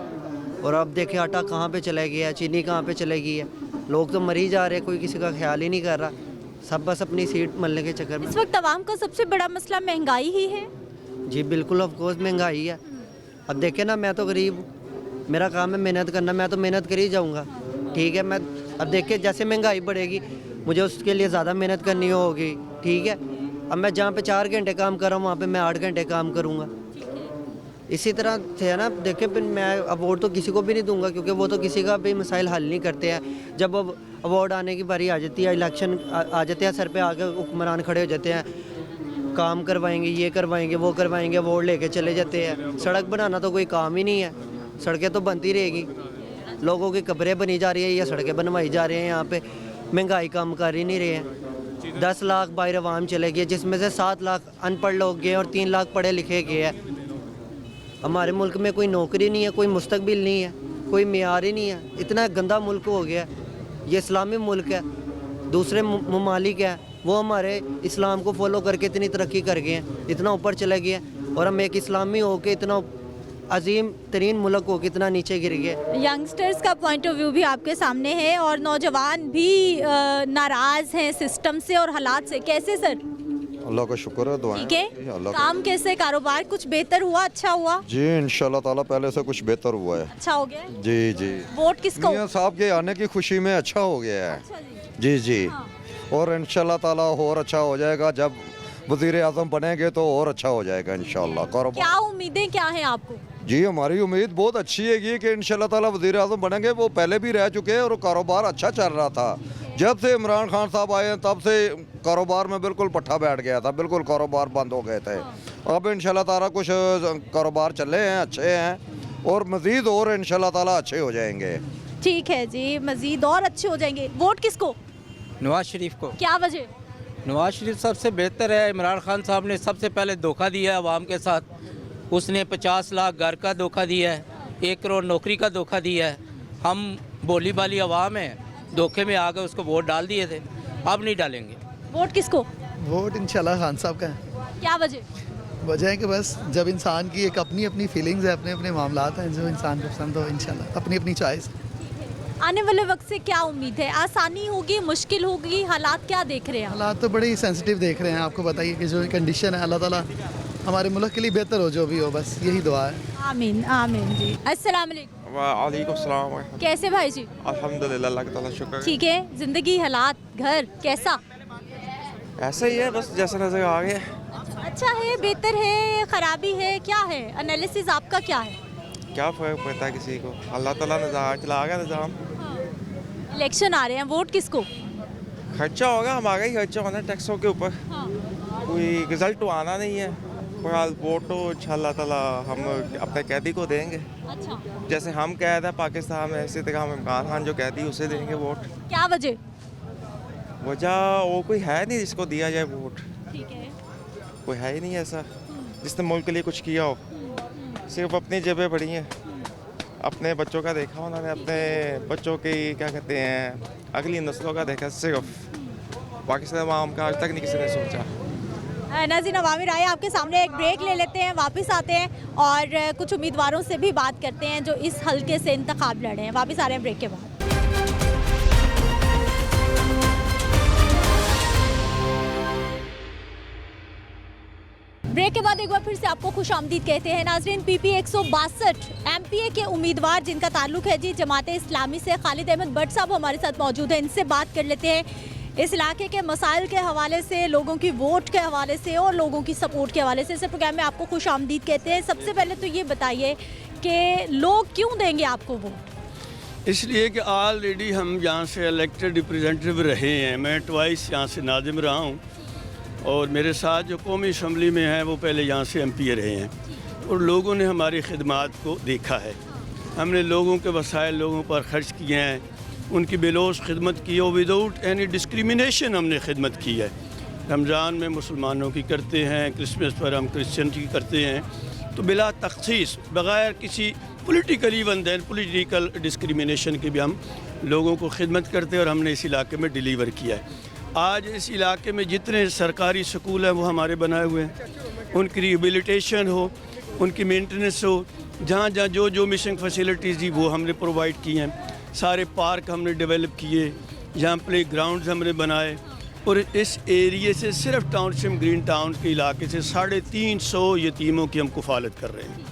और अब देखें आटा कहाँ पे चला गया, चीनी कहाँ पे चले गई है। लोग तो मरी जा रहे हैं, कोई किसी का ख्याल ही नहीं कर रहा, सब बस अपनी सीट मलने के चक्कर में। इस वक्त आवाम का सबसे बड़ा मसला महंगाई ही है। जी बिल्कुल, ऑफ कोर्स महंगाई है। अब देखें ना, मैं तो गरीब हूँ, मेरा काम है मेहनत करना, मैं तो मेहनत कर ही जाऊँगा, ठीक है। मैं अब देखिए जैसे महंगाई बढ़ेगी मुझे उसके लिए ज़्यादा मेहनत करनी होगी, ठीक है। अब मैं जहाँ पे 4 घंटे काम कर रहा हूँ वहाँ पे मैं 8 घंटे काम करूँगा। इसी तरह से है ना। देखिए फिर मैं अवार्ड तो किसी को भी नहीं दूंगा, क्योंकि वो तो किसी का भी मसाइल हल नहीं करते हैं। जब अब अवार्ड आने की बारी आ जाती है, इलेक्शन आ जाते हैं, सर पे आके हुक्मरान खड़े हो जाते हैं, काम करवाएंगे, ये करवाएंगे, वो करवाएंगे, अवार्ड लेके चले जाते हैं। सड़क बनाना तो कोई काम ही नहीं है, सड़कें तो बनती रहेगी, लोगों की कब्रें बनी जा रही है या सड़कें बनवाई जा रही हैं। यहाँ पे महंगाई कम कर ही नहीं रहे हैं। 10 लाख बाहर अवाम चले गए, जिसमें से 7 लाख अनपढ़ लोग गए और 3 लाख पढ़े लिखे गए हैं। हमारे मुल्क में कोई नौकरी नहीं है, कोई मुस्तकबिल नहीं है, कोई मेयार ही नहीं है। इतना गंदा मुल्क हो गया। ये इस्लामी मुल्क है, दूसरे ममालिक हैं वो हमारे इस्लाम को फॉलो करके इतनी तरक्की कर गए हैं, इतना ऊपर चले गए हैं, और हम एक इस्लामी हो के इतना अजीम तरीन मुल्क हो के इतना नीचे गिर गए। यंगस्टर्स का पॉइंट ऑफ व्यू भी आपके सामने है और नौजवान भी नाराज़ हैं सिस्टम से और हालात से। कैसे सर? अल्लाह का शुक्र है, दुआएं ठीक है। काम कैसे, कारोबार कुछ बेहतर हुआ, अच्छा हुआ? जी इंशाल्लाह ताला पहले से कुछ बेहतर हुआ है। अच्छा हो गया? जी जी। वोट किसको? मियां साहब के आने की खुशी में अच्छा हो गया है। अच्छा जी जी। और इंशाल्लाह ताला और अच्छा हो जाएगा, जब वज़ीर आज़म बनेंगे तो और अच्छा हो जाएगा इंशाल्लाह। कारोबार क्या उम्मीदें क्या हैं आपको? जी हमारी उम्मीद बहुत अच्छी है कि इंशाल्लाह ताला वज़ीर आज़म बनेंगे। वो पहले भी रह चुके हैं और कारोबार अच्छा चल रहा था। जब से इमरान खान साहब आए हैं तब से कारोबार में बिल्कुल पट्टा बैठ गया था, बिल्कुल कारोबार बंद हो गए थे। अब इंशाल्लाह ताला कुछ कारोबार चले हैं, अच्छे हैं, और मज़ीद और इंशाल्लाह ताला अच्छे हो जाएंगे। ठीक है जी, मज़ीद और अच्छे हो जाएंगे। वोट किसको? नवाज शरीफ को। क्या वजह? नवाज शरीफ सबसे बेहतर है। इमरान खान साहब ने सबसे पहले धोखा दिया है आवाम के साथ। उसने 50 लाख घर का धोखा दिया है, 1 करोड़ नौकरी का धोखा दिया है। हम बोली बाली आवाम है, धोखे में आकर उसको वोट डाल दिए थे, अब नहीं डालेंगे। वोट किसको? वोट इंशाल्लाह खान साहब का है। क्या वजह? वजह है कि बस जब इंसान की एक अपनी अपनी फीलिंग्स है, अपने अपने मामलात हैं, जो इंसान को पसंद हो इंशाल्लाह अपनी अपनी चॉइस। आने वाले वक्त से क्या उम्मीद है? आसानी होगी, मुश्किल होगी, हालात क्या देख रहे हैं? हालात तो बड़े ही सेंसिटिव देख रहे हैं। आपको बताइए कि जो कंडीशन है, अल्लाह ताला हमारे मुल्क के लिए बेहतर हो, जो भी हो, बस यही दुआ है। आमीन आमीन जी। अस्सलाम वालेकुम। वालेकुम सलाम। कैसे भाई जी? अल्हम्दुलिल्लाह, अल्लाह ताला शुक्र। ठीक है। ज़िंदगी, हालात, घर कैसा? ऐसा ही है, बस जैसा नजर आ गया। अच्छा है, बेहतर है, खराबी है, क्या है? एनालिसिस आपका क्या है? क्या फ़र्क पड़ता है किसी को, अल्लाह ताला निज़ाम चला गया निज़ाम। इलेक्शन आ रहे हैं, वोट किसको? खर्चा होगा, हमारा ही खर्चा होना है टैक्सों के ऊपर। कोई रिजल्ट तो आना नहीं है, बहरहाल वोट तो इंशाअल्लाह ताला हम अपने कैदी को देंगे। अच्छा। जैसे हम कैद है पाकिस्तान में, इसी तरह हम इमरान खान जो कैदी उसे देंगे वोट। क्या वजह? वजह वो कोई है नहीं जिसको दिया जाए वोट। ठीक है। कोई है ही नहीं ऐसा जिसने मुल्क के लिए कुछ किया हो। सिर्फ अपनी जेबें भरी हैं, अपने बच्चों का देखा उन्होंने, अपने बच्चों की क्या कहते हैं अगली नस्लों का देखा। सिर्फ पाकिस्तान आवाम का आज तक नहीं किसी ने सोचा। नाज़रीन, अवामी राय आपके सामने, एक ब्रेक ले लेते हैं, वापस आते हैं और कुछ उम्मीदवारों से भी बात करते हैं जो इस हल्के से इंतखाब लड़े हैं। वापस आ रहे हैं ब्रेक के बाद। ब्रेक के बाद एक बार फिर से आपको खुश आमदीद कहते हैं। नाजरीन, PP 162 MPA के उम्मीदवार जिनका ताल्लुक है जी जमात इस्लामी से, खालिद अहमद भट्ट साहब हमारे साथ मौजूद हैं। इनसे बात कर लेते हैं इस इलाके के मसाइल के हवाले से, लोगों की वोट के हवाले से और लोगों की सपोर्ट के हवाले से। इस प्रोग्राम में आपको खुश आमदीद कहते हैं। सबसे पहले तो ये बताइए कि लोग क्यों देंगे आपको वोट? इसलिए कि ऑलरेडी हम यहाँ से इलेक्टेड रिप्रेजेंटेटिव रहे हैं। मैं ट्वाइस यहाँ से नाजिम रहा हूँ और मेरे साथ जो कौमी असम्बली में हैं वो पहले यहाँ से MPA रहे हैं और लोगों ने हमारी खिदमात को देखा है। हमने लोगों के वसाइल लोगों पर खर्च किए हैं, उनकी बेलोस खिदमत की और विदाउट एनी डिस्क्रिमिनेशन हमने खिदमत की है। रमज़ान में मुसलमानों की करते हैं, क्रिसमस पर हम क्रिश्चियन की करते हैं, तो बिला तखसीस बग़ैर किसी पॉलिटिकली वंदेन पॉलिटिकल डिस्क्रिमिनेशन के भी हम लोगों को खिदमत करते हैं और हमने इस इलाके में डिलीवर किया है। आज इस इलाके में जितने सरकारी स्कूल हैं वो हमारे बनाए हुए हैं, उनकी रिहेबिलिटेशन हो, उनकी मेंटेनेंस हो, जहाँ जहाँ जो जो मिसिंग फैसिलिटीज़ थी वो हमने प्रोवाइड की हैं। सारे पार्क हमने डेवलप किए, जहाँ प्ले ग्राउंड्स हमने बनाए और इस एरिए से सिर्फ टाउनशिप ग्रीन टाउन के इलाके से 350 यतीमों की हम कफ़ालत कर रहे हैं।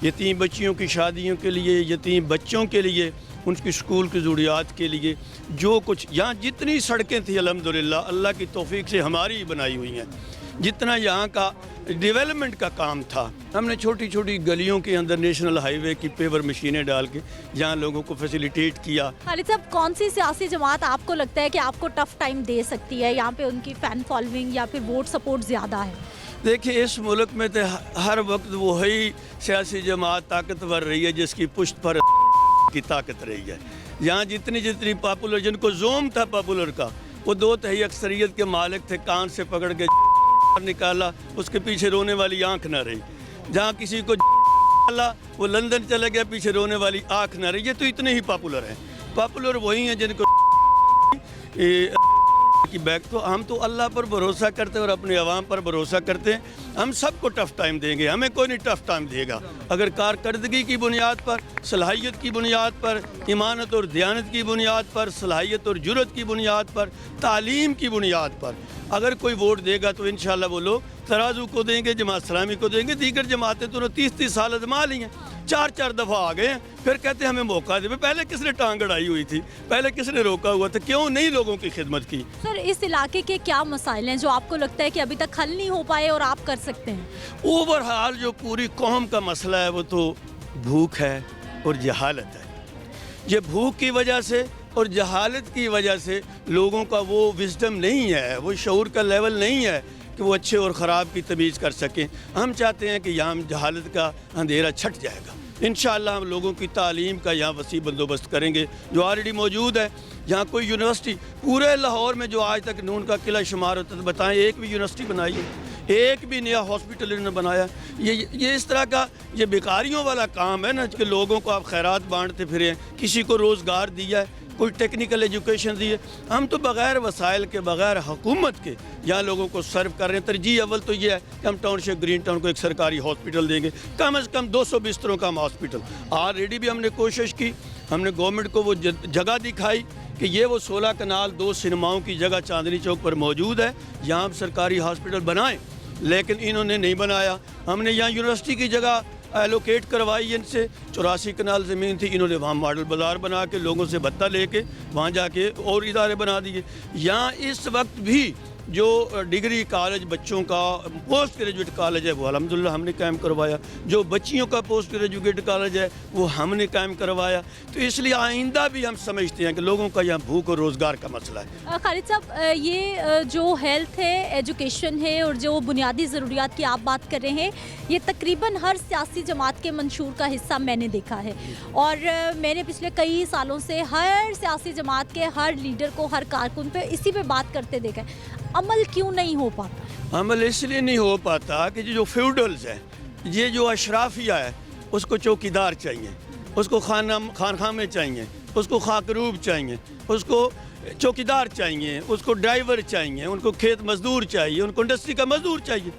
यतीम बच्चियों की शादियों के लिए, यतीम बच्चों के लिए, उनकी स्कूल की ज़रूरियात के लिए, जो कुछ यहाँ जितनी सड़कें थी अल्हम्दुलिल्लाह अल्लाह की तौफीक से हमारी ही बनाई हुई हैं। जितना यहाँ का डेवलपमेंट का काम था हमने छोटी छोटी गलियों के अंदर नेशनल हाईवे की पेवर मशीनें डाल के जहाँ लोगों को फैसिलिटेट किया। खालिद साहब, कौन सी सियासी जमात आपको लगता है कि आपको टफ टाइम दे सकती है? यहाँ पे उनकी फ़ैन फॉलोइंग या फिर वोट सपोर्ट ज़्यादा है? देखिए, इस मुल्क में तो हर वक्त वही सियासी जमात ताकतवर रही है जिसकी पुश्त पर की ताकत रही है। यहाँ जितनी जितनी पॉपुलर, जिनको जोम था पॉपुलर का, वो 2/3 अक्सरियत के मालिक थे, कान से पकड़ के निकाला, उसके पीछे रोने वाली आंख ना रही। जहाँ किसी को वो लंदन चला गया, पीछे रोने वाली आंख ना रही। ये तो इतने ही पॉपुलर हैं। पॉपुलर वही हैं जिनको की बैक। तो हम तो अल्लाह पर भरोसा करते हैं और अपने अवाम पर भरोसा करते हैं। हम सबको टफ़ टाइम देंगे, हमें कोई नहीं टफ़ टाइम देगा। अगर कारकर्दगी की बुनियाद पर, सलाहियत की बुनियाद पर, ईमानत और दयानत की बुनियाद पर, सलाहियत और जुरत की बुनियाद पर, तालीम की बुनियाद पर अगर कोई वोट देगा तो इंशाल्लाह वो लोग तराजू को देंगे, जमात इस्लामी को देंगे। दीगर जमातें तो 30-30 साल अजमा ली हैं, 4-4 दफ़ा आ गए हैं, फिर कहते हैं हमें मौका दे। पहले किसने टांग अड़ाई हुई थी? पहले किसने रोका हुआ था? क्यों नहीं लोगों की खिदमत की? सर, इस इलाके के क्या मसाइल हैं जो आपको लगता है कि अभी तक हल नहीं हो पाए और आप कर सकते हैं? ओवरऑल जो पूरी कौम का मसला है वो तो भूख है और जहालत है। ये भूख की वजह से और जहालत की वजह से लोगों का वो विजडम नहीं है, वो शऊर का लेवल नहीं है कि वो अच्छे और ख़राब की तमीज़ कर सकें। हम चाहते हैं कि यहाँ जहालत का अंधेरा छट जाएगा। इंशाअल्लाह हम लोगों की तालीम का यहाँ वसी बंदोबस्त करेंगे जो ऑलरेडी मौजूद है। यहाँ कोई यूनिवर्सिटी पूरे लाहौर में जो आज तक नून का किला शुमार होता है, बताएं एक भी यूनिवर्सिटी बनाई है? एक भी नया हॉस्पिटल इन्होंने बनाया? ये इस तरह का ये बेकारियों वाला काम है ना कि लोगों को आप खैरात बांटते फिरें, किसी को रोज़गार दिया है, कोई टेक्निकल एजुकेशन दी है। हम तो बग़ैर वसाइल के, बग़ैर हुकूमत के यहाँ लोगों को सर्व कर रहे हैं। तरजीह अव्वल तो ये है कि हम टाउनशिप ग्रीन टाउन को एक सरकारी हॉस्पिटल देंगे, कम से कम 200 बिस्तरों का हम हॉस्पिटल। ऑलरेडी भी हमने कोशिश की, हमने गवर्नमेंट को वो जगह दिखाई कि ये वो 16 कनाल 2 सिनेमाओं की जगह चांदनी चौक पर मौजूद है, यहाँ हम सरकारी हॉस्पिटल बनाएं, लेकिन इन्होंने नहीं बनाया। हमने यहाँ यूनिवर्सिटी की जगह एलोकेट करवाई इनसे, 84 कनाल ज़मीन थी, इन्होंने वहाँ मॉडल बाज़ार बना के लोगों से भत्ता लेके वहाँ जाके और इदारे बना दिए। यहाँ इस वक्त भी जो डिग्री कॉलेज बच्चों का, पोस्ट ग्रेजुएट कॉलेज है वो अल्हम्दुलिल्लाह हमने कायम करवाया। जो बच्चियों का पोस्ट ग्रेजुएट कॉलेज है वो हमने कायम करवाया। तो इसलिए आइंदा भी हम समझते हैं कि लोगों का यहाँ भूख और रोज़गार का मसला है। खालिद साहब, ये जो हेल्थ है, एजुकेशन है और जो बुनियादी ज़रूरियात की आप बात कर रहे हैं, ये तकरीबन हर सियासी जमात के मंशूर का हिस्सा मैंने देखा है और मैंने पिछले कई सालों से हर सियासी जमात के हर लीडर को, हर कारकुन पे इसी पे बात करते देखा है। अमल क्यों नहीं हो पाता? अमल इसलिए नहीं हो पाता कि जो फ्यूडल्स है, ये जो अशराफिया है, उसको चौकीदार चाहिए, उसको खानखामे चाहिए, उसको खाकरूब चाहिए, उसको चौकीदार चाहिए, उसको ड्राइवर चाहिए, उनको खेत मजदूर चाहिए, उनको इंडस्ट्री का मजदूर चाहिए।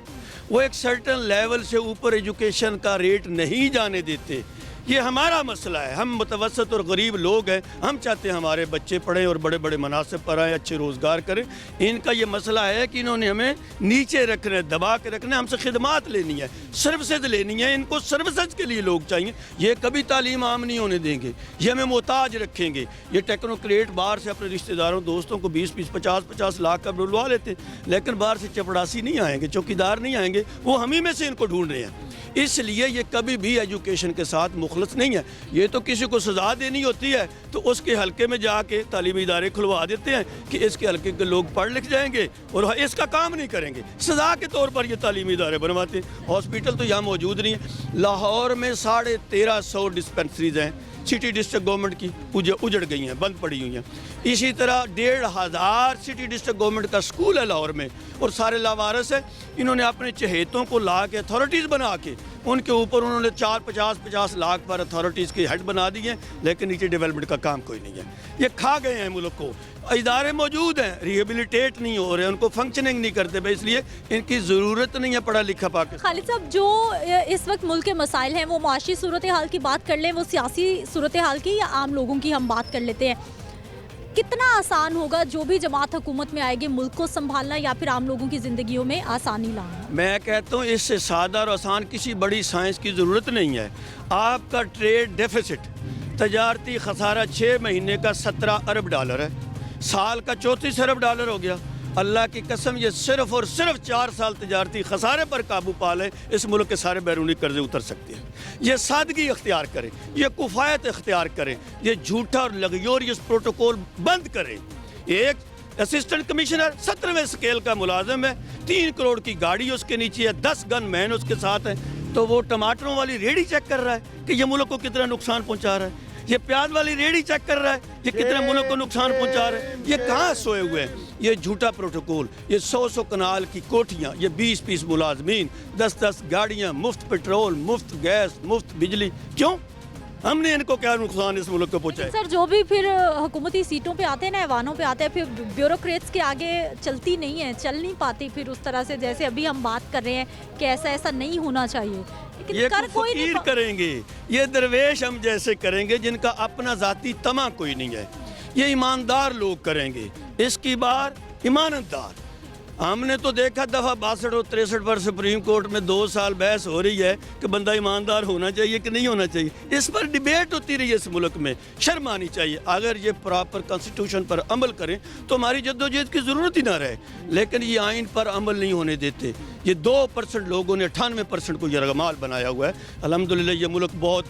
वो एक सर्टन लेवल से ऊपर एजुकेशन का रेट नहीं जाने देते। ये हमारा मसला है। हम मुतवसत और गरीब लोग हैं, हम चाहते हैं हमारे बच्चे पढ़ें और बड़े बड़े मनासिब पर आएँ, अच्छे रोज़गार करें। इनका ये मसला है कि इन्होंने हमें नीचे रखना है, दबा के रखना है, हमसे खिदमात लेनी है, सर्विसेज लेनी है। इनको सर्विसेज के लिए लोग चाहिए। ये कभी तालीम आम नहीं होने देंगे, ये हमें मोहताज रखेंगे। ये टेक्नोक्रेट बाहर से अपने रिश्तेदारों दोस्तों को 20-20, 50-50 लाख का बुलवा लेते हैं, लेकिन बाहर से चपड़ासी नहीं आएंगे, चौकीदार नहीं आएंगे, वो हम ही में से इनको ढूंढ रहे हैं। इसलिए ये कभी भी एजुकेशन के साथ मुखलस नहीं है। ये तो किसी को सज़ा देनी होती है तो उसके हलके में जाके तालीमी इदारे खुलवा देते हैं कि इसके हलके के लोग पढ़ लिख जाएंगे और इसका काम नहीं करेंगे। सज़ा के तौर पर ये तालीमी इदारे बनवाते हैं। हॉस्पिटल तो यहाँ मौजूद नहीं है। लाहौर में 1350 डिस्पेंसरीज हैं सिटी डिस्ट्रिक्ट गवर्नमेंट की, उजड़ गई हैं, बंद पड़ी हुई हैं। इसी तरह 1500 सिटी डिस्ट्रिक्ट गवर्नमेंट का स्कूल है लाहौर में और सारे लावारिस है। इन्होंने अपने चहेतों को ला के अथॉरिटीज़ बना के उनके ऊपर उन्होंने 50 लाख पर अथॉरिटीज़ के हेड बना दिए, लेकिन नीचे डेवलपमेंट का काम कोई नहीं है। ये खा गए हैं मुल्क को। इदारे मौजूद हैं, रिहेबिलिटेट नहीं हो रहे, उनको फंक्शनिंग नहीं करते, इसलिए इनकी ज़रूरत नहीं है पढ़ा लिखा पाकिस्तान। खालिद साहब, जो इस वक्त मुल्क के मसाइल हैं वो माशी सूरत हाल की बात कर लें, वो सियासी सूरत हाल की या आम लोगों की हम बात कर लेते हैं। कितना आसान होगा जो भी जमात हुकूमत में आएगी मुल्क को संभालना या फिर आम लोगों की ज़िंदगियों में आसानी लाना? मैं कहता हूँ इससे सादा और आसान किसी बड़ी साइंस की ज़रूरत नहीं है। आपका ट्रेड डेफिसिट, तजारती खसारा 6 महीने का 17 अरब डॉलर है, साल का 34 अरब डॉलर हो गया। अल्लाह की कसम, ये सिर्फ और सिर्फ 4 साल तजारती खसारे पर काबू पा लें, इस मुल्क के सारे बैरूनी कर्जे उतर सकते हैं। ये सादगी इख्तियार करें, ये कुफायत इख्तियार करें, ये झूठा और लग्जोरियस प्रोटोकॉल बंद करें। एक असिस्टेंट कमिश्नर 17वें स्केल का मुलाजिम है, 3 करोड़ की गाड़ी उसके नीचे है, 10 गन मैन उसके साथ हैं, तो वो टमाटरों वाली रेडी चेक कर रहा है कि ये मुल्क को कितना नुकसान पहुँचा रहा है। ये प्याज वाली रेडी चेक कर रहा है ये कितने मुल्क को नुकसान पहुंचा रहे हैं। ये कहाँ सोए हुए हैं? ये झूठा प्रोटोकॉल, ये 100 कनाल की कोठियाँ, ये 20 मुलाजमीन, 10 गाड़ियाँ, मुफ्त पेट्रोल, मुफ्त गैस, मुफ्त बिजली। क्यों? हमने इनको क्या नुकसान इस मुल्क को पहुँचा है? सर, जो भी फिर हुकूमती सीटों पे आते हैं ना, ऐवानों पे आते हैं, फिर ब्यूरोक्रेट्स के आगे चलती नहीं है, चल नहीं पाती फिर उस तरह से जैसे अभी हम बात कर रहे हैं कि ऐसा नहीं होना चाहिए। ये फकीर करेंगे, ये दरवेश हम जैसे करेंगे जिनका अपना ज़ाती तमा कोई नहीं है। ये ईमानदार लोग करेंगे, इसकी बार ईमानदार। हमने तो देखा दफ़ा 62 और 63 पर सुप्रीम कोर्ट में 2 साल बहस हो रही है कि बंदा ईमानदार होना चाहिए कि नहीं होना चाहिए। इस पर डिबेट होती रही है इस मुल्क में, शर्म आनी चाहिए। अगर ये प्रॉपर कॉन्स्टिट्यूशन पर अमल करें तो हमारी जद्दोजहद की ज़रूरत ही ना रहे, लेकिन ये आइन पर अमल नहीं होने देते। ये 2% लोगों ने 98% को यरगमाल बनाया हुआ है। अल्हम्दुलिल्लाह ये मुल्क बहुत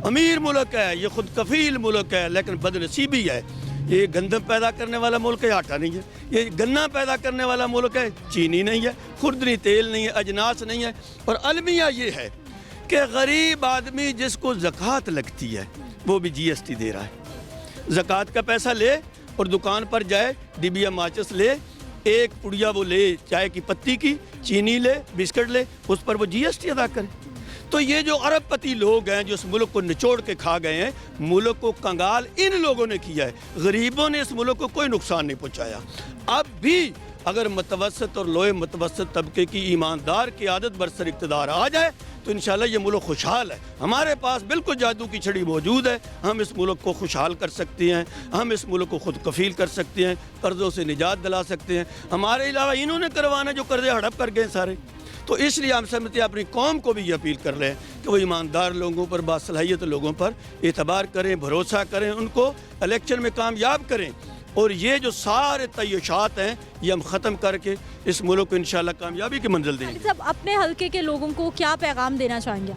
अमीर मुल्क है, ये खुद कफील मुल्क है, लेकिन बदनसीबी है ये गंदम पैदा करने वाला मुल्क है, आटा नहीं है। ये गन्ना पैदा करने वाला मुल्क है, चीनी नहीं है, खुर्दनी तेल नहीं है, अजनास नहीं है। और अलमिया ये है कि गरीब आदमी जिसको ज़कात लगती है वो भी GST दे रहा है। ज़कात का पैसा ले और दुकान पर जाए, डिबिया माचिस ले, एक पुड़िया वो ले चाय की पत्ती की, चीनी ले, बिस्किट ले, उस पर वो GST अदा करे। तो ये जो अरबपति लोग हैं जो इस मुल्क को निचोड़ के खा गए हैं, मुल्क को कंगाल इन लोगों ने किया है। गरीबों ने इस मुल्क को कोई नुकसान नहीं पहुंचाया। अब भी अगर मुतवसत और लोए मुतवसत तबके की ईमानदार की आदत बरसर इक़्तिदार आ जाए तो इंशाल्लाह ये मुल्क खुशहाल है। हमारे पास बिल्कुल जादू की छड़ी मौजूद है, हम इस मुल्क को खुशहाल कर सकते हैं, हम इस मुल्क को खुद कफील कर सकते हैं, कर्ज़ों से निजात दिला सकते हैं। हमारे अलावा इन्होंने करवाना जो कर्जे हड़प कर गए सारे। तो इसलिए हम समझते हैं अपनी कौम को भी ये अपील कर रहे हैं कि वो ईमानदार लोगों पर, बासलाहियत लोगों पर एतबार करें, भरोसा करें, उनको इलेक्शन में कामयाब करें। और ये जो सारे तय्युशात हैं ये हम ख़त्म करके इस मुल्क को इंशाल्लाह कामयाबी की मंजिल देंगे। सब अपने हल्के के लोगों को क्या पैगाम देना चाहेंगे?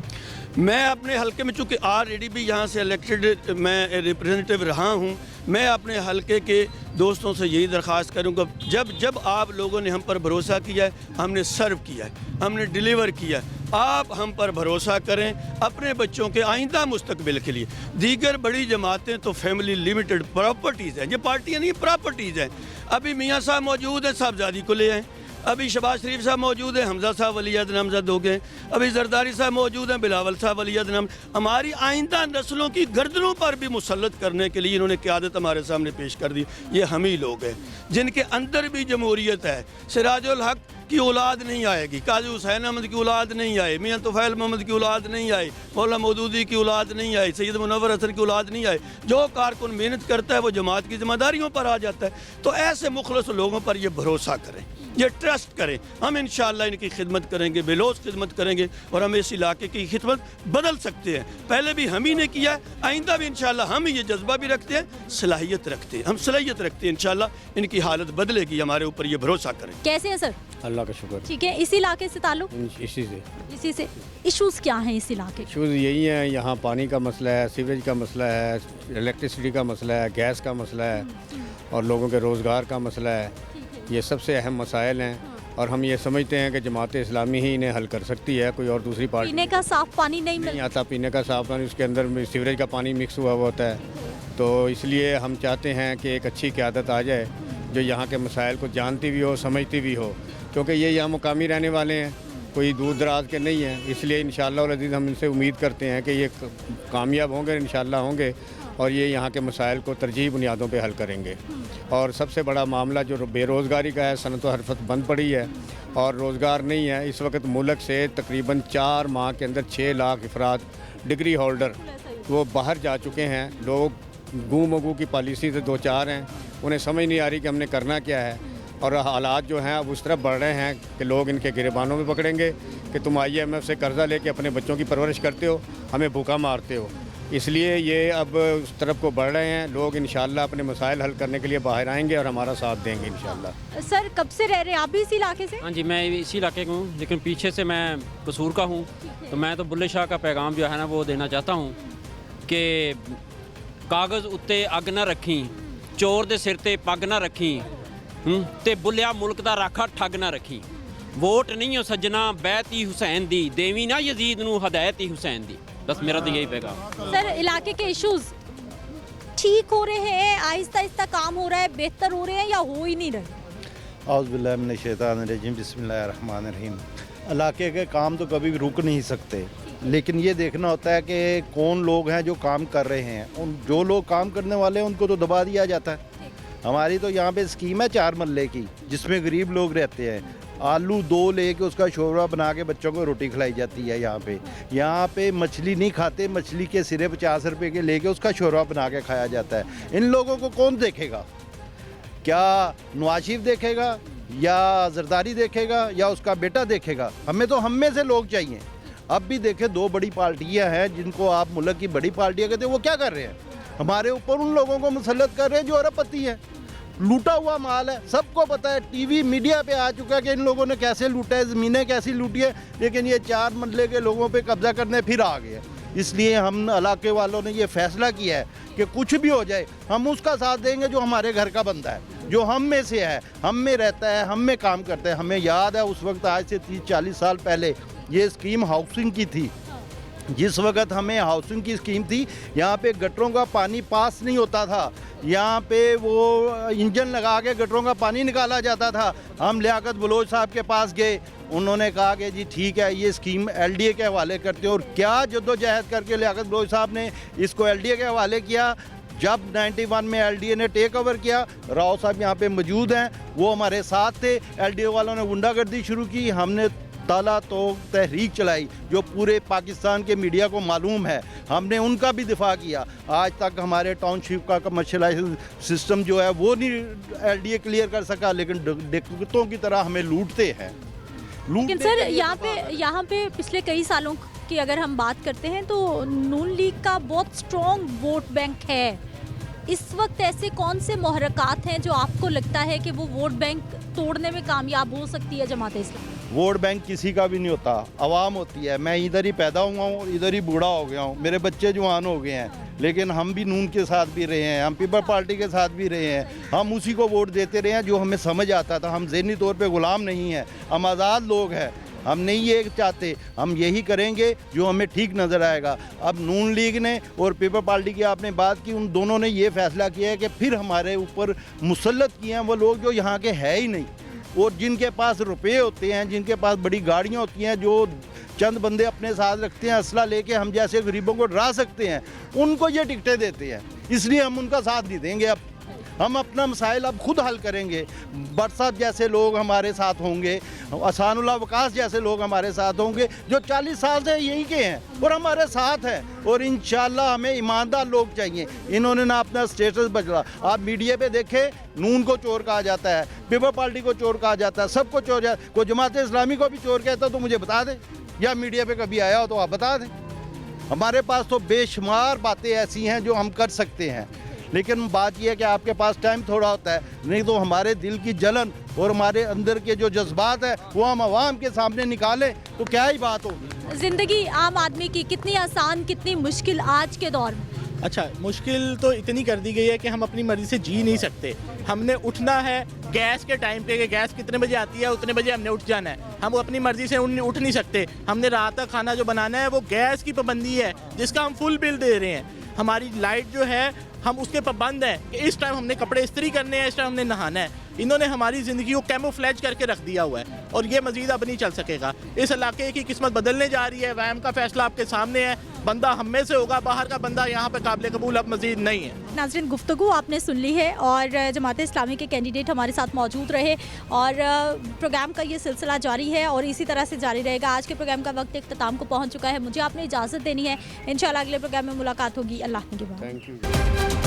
मैं अपने हल्के में चूँकि ऑलरेडी भी यहाँ से इलेक्टेड मैं रिप्रेजेंटेटिव रहा हूँ, मैं अपने हल्के के दोस्तों से यही दरख्वास्त करूँगा, जब आप लोगों ने हम पर भरोसा किया है, हमने सर्व किया है, हमने डिलीवर किया है, आप हम पर भरोसा करें अपने बच्चों के आइंदा मुस्तकबिल के लिए। दीगर बड़ी जमातें तो फैमिली लिमिटेड प्रॉपर्टीज़ हैं, ये पार्टियाँ नहीं प्रॉपर्टीज़ हैं। अभी मियाँ साहब मौजूद हैं, साहबजादी को ले आएँ। अभी शहबाज शरीफ साहब मौजूद हैं, हमजा साहब वलीअहद नामजद हो गए, अभी जरदारी साहब मौजूद हैं, बिलावल साहब वलीअहद नाम। हमारी आइंदा नस्लों की गर्दनों पर भी मुसल्लत करने के लिए इन्होंने क़यादत हमारे सामने पेश कर दी। ये हम ही लोग हैं जिनके अंदर भी जमहूरियत है। सिराजुल हक की औलाद नहीं आएगी, काजी हुसैन अहमद की औलाद नहीं आए, मियाँ तुफ़ैल मोहम्मद की औलाद नहीं आई, मौला मौदूदी की औलाद नहीं आई, सैयद मुनव्वर हसन की औलाद नहीं आई। जो कारकुन मेहनत करता है वो जमात की जिम्मेदारियों पर आ जाता है। तो ऐसे मुखलस लोगों पर ये भरोसा करें, ये ट्रस्ट करें। हम इंशाअल्लाह इनकी खिदमत करेंगे, बेलोस खिदमत करेंगे और हम इस इलाके की खिदमत बदल सकते हैं। पहले भी हम ही ने किया है, आइंदा भी इंशाअल्लाह हम ये जज्बा भी रखते हैं, सलाहियत रखते हैं, हम सलाहियत रखते हैं। इंशाअल्लाह इनकी हालत बदलेगी, हमारे ऊपर ये भरोसा करें। कैसे हैं सर? अल्लाह का शुक्र। ठीक है, इसी इलाके से ताल्लुक? इसी से इश्यूज क्या हैं इस इलाके के? इशूज़ यही हैं, यहाँ पानी का मसला है, सीवरेज का मसला है, इलेक्ट्रिसिटी का मसला है, गैस का मसला है और लोगों के रोज़गार का मसला है। ये सबसे अहम मसाइल हैं और हम ये समझते हैं कि जमात इस्लामी ही इन्हें हल कर सकती है, कोई और दूसरी पार्टी पीने का साफ पानी नहीं आता। पीने का साफ पानी, उसके अंदर में सीवरेज का पानी मिक्स हुआ हुआ होता है। तो इसलिए हम चाहते हैं कि एक अच्छी क़यादत आ जाए जो यहाँ के मसाइल को जानती भी हो, समझती भी हो, क्योंकि ये यहाँ मुकामी रहने वाले हैं, कोई दूर दराज के नहीं हैं। इसलिए इंशाअल्लाह अज़ीज़ हम इनसे उम्मीद करते हैं कि ये कामयाब होंगे, इंशाअल्लाह होंगे और ये यहाँ के मसाइल को तरजीही बुनियादों पे हल करेंगे। और सबसे बड़ा मामला जो बेरोज़गारी का है, सनत व हरफत बंद पड़ी है और रोज़गार नहीं है। इस वक्त मुल्क से तकरीबन 4 माह के अंदर 6 लाख अफराद डिग्री होल्डर वो बाहर जा चुके हैं। लोग गू मगू की पॉलिसी से 2-4 हैं, उन्हें समझ नहीं आ रही कि हमने करना क्या है। और हालात जो हैं अब उस तरफ बढ़ रहे हैं कि लोग इनके गिरबानों में पकड़ेंगे कि तुम IMF से कर्ज़ा लेके अपने बच्चों की परवरिश करते हो, हमें भूखा मारते हो। इसलिए ये अब उस तरफ को बढ़ रहे हैं। लोग इंशाअल्लाह अपने मसाइल हल करने के लिए बाहर आएंगे और हमारा साथ देंगे इंशाअल्लाह। सर कब से रह रहे हैं आप भी इसी इलाके से? हाँ जी, मैं इसी इलाके का हूँ, लेकिन पीछे से मैं कसूर का हूँ। तो मैं तो बुल्ले शाह का पैगाम जो है ना वो देना चाहता हूँ कि कागज़ उत्ते अग ना रखी, चोर दे सिर ते पग ना रखी, ते बुलिया मुल्क दा राखा ठग ना रखी। वोट नहीं हो सजना बैत ही हुसैन दी, देवी ना यजीद नू हदायत ही हुसैन दी। बस मेरा तो यही पैगाम। सर इलाके के इश्यूज ठीक हो रहे हैं, आहिस्ता आहिस्ता काम हो रहा है, बेहतर हो रहे हैं या हो ही नहीं रहे? औज़ुबिल्लाहि मिनश्शैतानिर्रजीम, बिस्मिल्लाहिर्रहमानिर्रहीम। इलाके के काम तो कभी भी रुक नहीं सकते, लेकिन ये देखना होता है कि कौन लोग हैं जो काम कर रहे हैं। उन जो लोग काम करने वाले हैं उनको तो दबा दिया जाता है। हमारी तो यहाँ पे स्कीम है 4 मरले की, जिसमें गरीब लोग रहते हैं। आलू 2 लेके उसका शोरबा बना के बच्चों को रोटी खिलाई जाती है। यहाँ पे मछली नहीं खाते, मछली के सिरे 50 रुपए के लेके उसका शोरबा बना के खाया जाता है। इन लोगों को कौन देखेगा? क्या नवाज शरीफ देखेगा या जरदारी देखेगा या उसका बेटा देखेगा? हमें तो हम में से लोग चाहिए। अब भी देखें 2 बड़ी पार्टियां हैं जिनको आप मुल्क की बड़ी पार्टियां कहते हैं, वो क्या कर रहे हैं? हमारे ऊपर उन लोगों को मुसल्लत कर रहे हैं जो अरबपति है। लूटा हुआ माल है, सबको पता है, टीवी मीडिया पे आ चुका है कि इन लोगों ने कैसे लूटा है, ज़मीनें कैसी लूटी है। लेकिन ये 4 मरले के लोगों पे कब्जा करने फिर आ गए। इसलिए हम इलाके वालों ने ये फैसला किया है कि कुछ भी हो जाए हम उसका साथ देंगे जो हमारे घर का बंदा है, जो हम में से है, हम में रहता है, हम में काम करता है। हमें याद है उस वक्त, आज से 30-40 साल पहले ये स्कीम हाउसिंग की थी। जिस वक्त हमें हाउसिंग की स्कीम थी, यहाँ पे गटरों का पानी पास नहीं होता था, यहाँ पे वो इंजन लगा के गटरों का पानी निकाला जाता था। हम लियाकत बलोच साहब के पास गए, उन्होंने कहा कि जी ठीक है, ये स्कीम LDA के हवाले करते हैं। और क्या जद्दोजहद करके लियाकत बलोच साहब ने इसको LDA के हवाले किया। जब 91 में LDA ने टेक ओवर किया, राव साहब यहाँ पे मौजूद हैं, वो हमारे साथ थे। LDA वालों ने गुंडागर्दी शुरू की, हमने ताला तो तहरीक चलाई जो पूरे पाकिस्तान के मीडिया को मालूम है। हमने उनका भी दिफा किया। आज तक हमारे टाउनशिप का कमर्शलाइज सिस्टम जो है वो नहीं LDA क्लियर कर सका, लेकिन डिक्टों की तरह हमें लूटते हैं। लेकिन सर यहाँ पे पिछले कई सालों की अगर हम बात करते हैं तो नून लीग का बहुत स्ट्रॉन्ग वोट बैंक है। इस वक्त ऐसे कौन से मुहर्रिकात हैं जो आपको लगता है कि वो वोट बैंक तोड़ने में कामयाब हो सकती है जमात इस्लामी? वोट बैंक किसी का भी नहीं होता, आवाम होती है। मैं इधर ही पैदा हुआ हूँ, इधर ही बूढ़ा हो गया हूँ, मेरे बच्चे जवान हो गए हैं, लेकिन हम भी नून के साथ भी रहे हैं, हम पीपल पार्टी के साथ भी रहे हैं। हम उसी को वोट देते रहे हैं जो हमें समझ आता था। हम ज़हनी तौर पे गुलाम नहीं हैं, हम आज़ाद लोग हैं। हम नहीं ये चाहते, हम यही करेंगे जो हमें ठीक नज़र आएगा। अब नून लीग ने और पीपल पार्टी की आपने बात की, उन दोनों ने ये फैसला किया है कि फिर हमारे ऊपर मुसल्लत किए हैं वो लोग जो यहाँ के है ही नहीं। और जिनके पास रुपए होते हैं, जिनके पास बड़ी गाड़ियाँ होती हैं, जो चंद बंदे अपने साथ रखते हैं असला लेके हम जैसे गरीबों को डरा सकते हैं, उनको ये टिकटें देते हैं। इसलिए हम उनका साथ नहीं देंगे। अब हम अपना मसाइल अब खुद हल करेंगे। बरसात जैसे लोग हमारे साथ होंगे, असानुल्लाह वकास जैसे लोग हमारे साथ होंगे, जो 40 साल से यहीं के हैं और हमारे साथ हैं। और इंशाल्लाह हमें ईमानदार लोग चाहिए। इन्होंने ना अपना स्टेटस बदला। आप मीडिया पे देखें, नून को चोर कहा जाता है, पीपल पार्टी को चोर कहा जाता है, सबको चोर। कोई जमात इस्लामी को भी चोर कहता तो मुझे बता दें, या मीडिया पे कभी आया हो तो आप बता दें। हमारे पास तो बेशुमार बातें ऐसी हैं जो हम कर सकते हैं, लेकिन बात यह है कि आपके पास टाइम थोड़ा होता है। नहीं तो हमारे दिल की जलन और हमारे अंदर के जो जज्बात है वो हम आवाम के सामने निकालें तो क्या ही बात होगी। जिंदगी आम आदमी की कितनी आसान, कितनी मुश्किल आज के दौर में? अच्छा, मुश्किल तो इतनी कर दी गई है कि हम अपनी मर्जी से जी नहीं सकते। हमने उठना है गैस के टाइम पे, कि गैस कितने बजे आती है उतने बजे हमने उठ जाना है। हम अपनी मर्जी से उठ नहीं सकते। हमने रात का खाना जो बनाना है वो गैस की पाबंदी है, जिसका हम फुल बिल दे रहे हैं। हमारी लाइट जो है हम उसके पाबंद हैं कि इस टाइम हमने कपड़े इस्त्री करने हैं, इस टाइम हमने नहाना है। इन्होंने हमारी ज़िंदगी को कैमोफ्लेज करके रख दिया हुआ है और ये मज़ीद अब नहीं चल सकेगा। इस इलाके की किस्मत बदलने जा रही है। वैम का फैसला आपके सामने है। बंदा हम में से होगा, बाहर का बंदा यहाँ पे काबिल कबूल अब मज़ीद नहीं है। नाज़रीन, गुफ्तगू आपने सुन ली है और जमात इस्लामी के कैंडिडेट हमारे साथ मौजूद रहे और प्रोग्राम का ये सिलसिला जारी है और इसी तरह से जारी रहेगा। आज के प्रोग्राम का वक्त इख्तिताम को पहुँच चुका है। मुझे आपने इजाज़त देनी है। इंशाल्लाह अगले प्रोग्राम में मुलाकात होगी। अल्लाह के बाद। Thank you.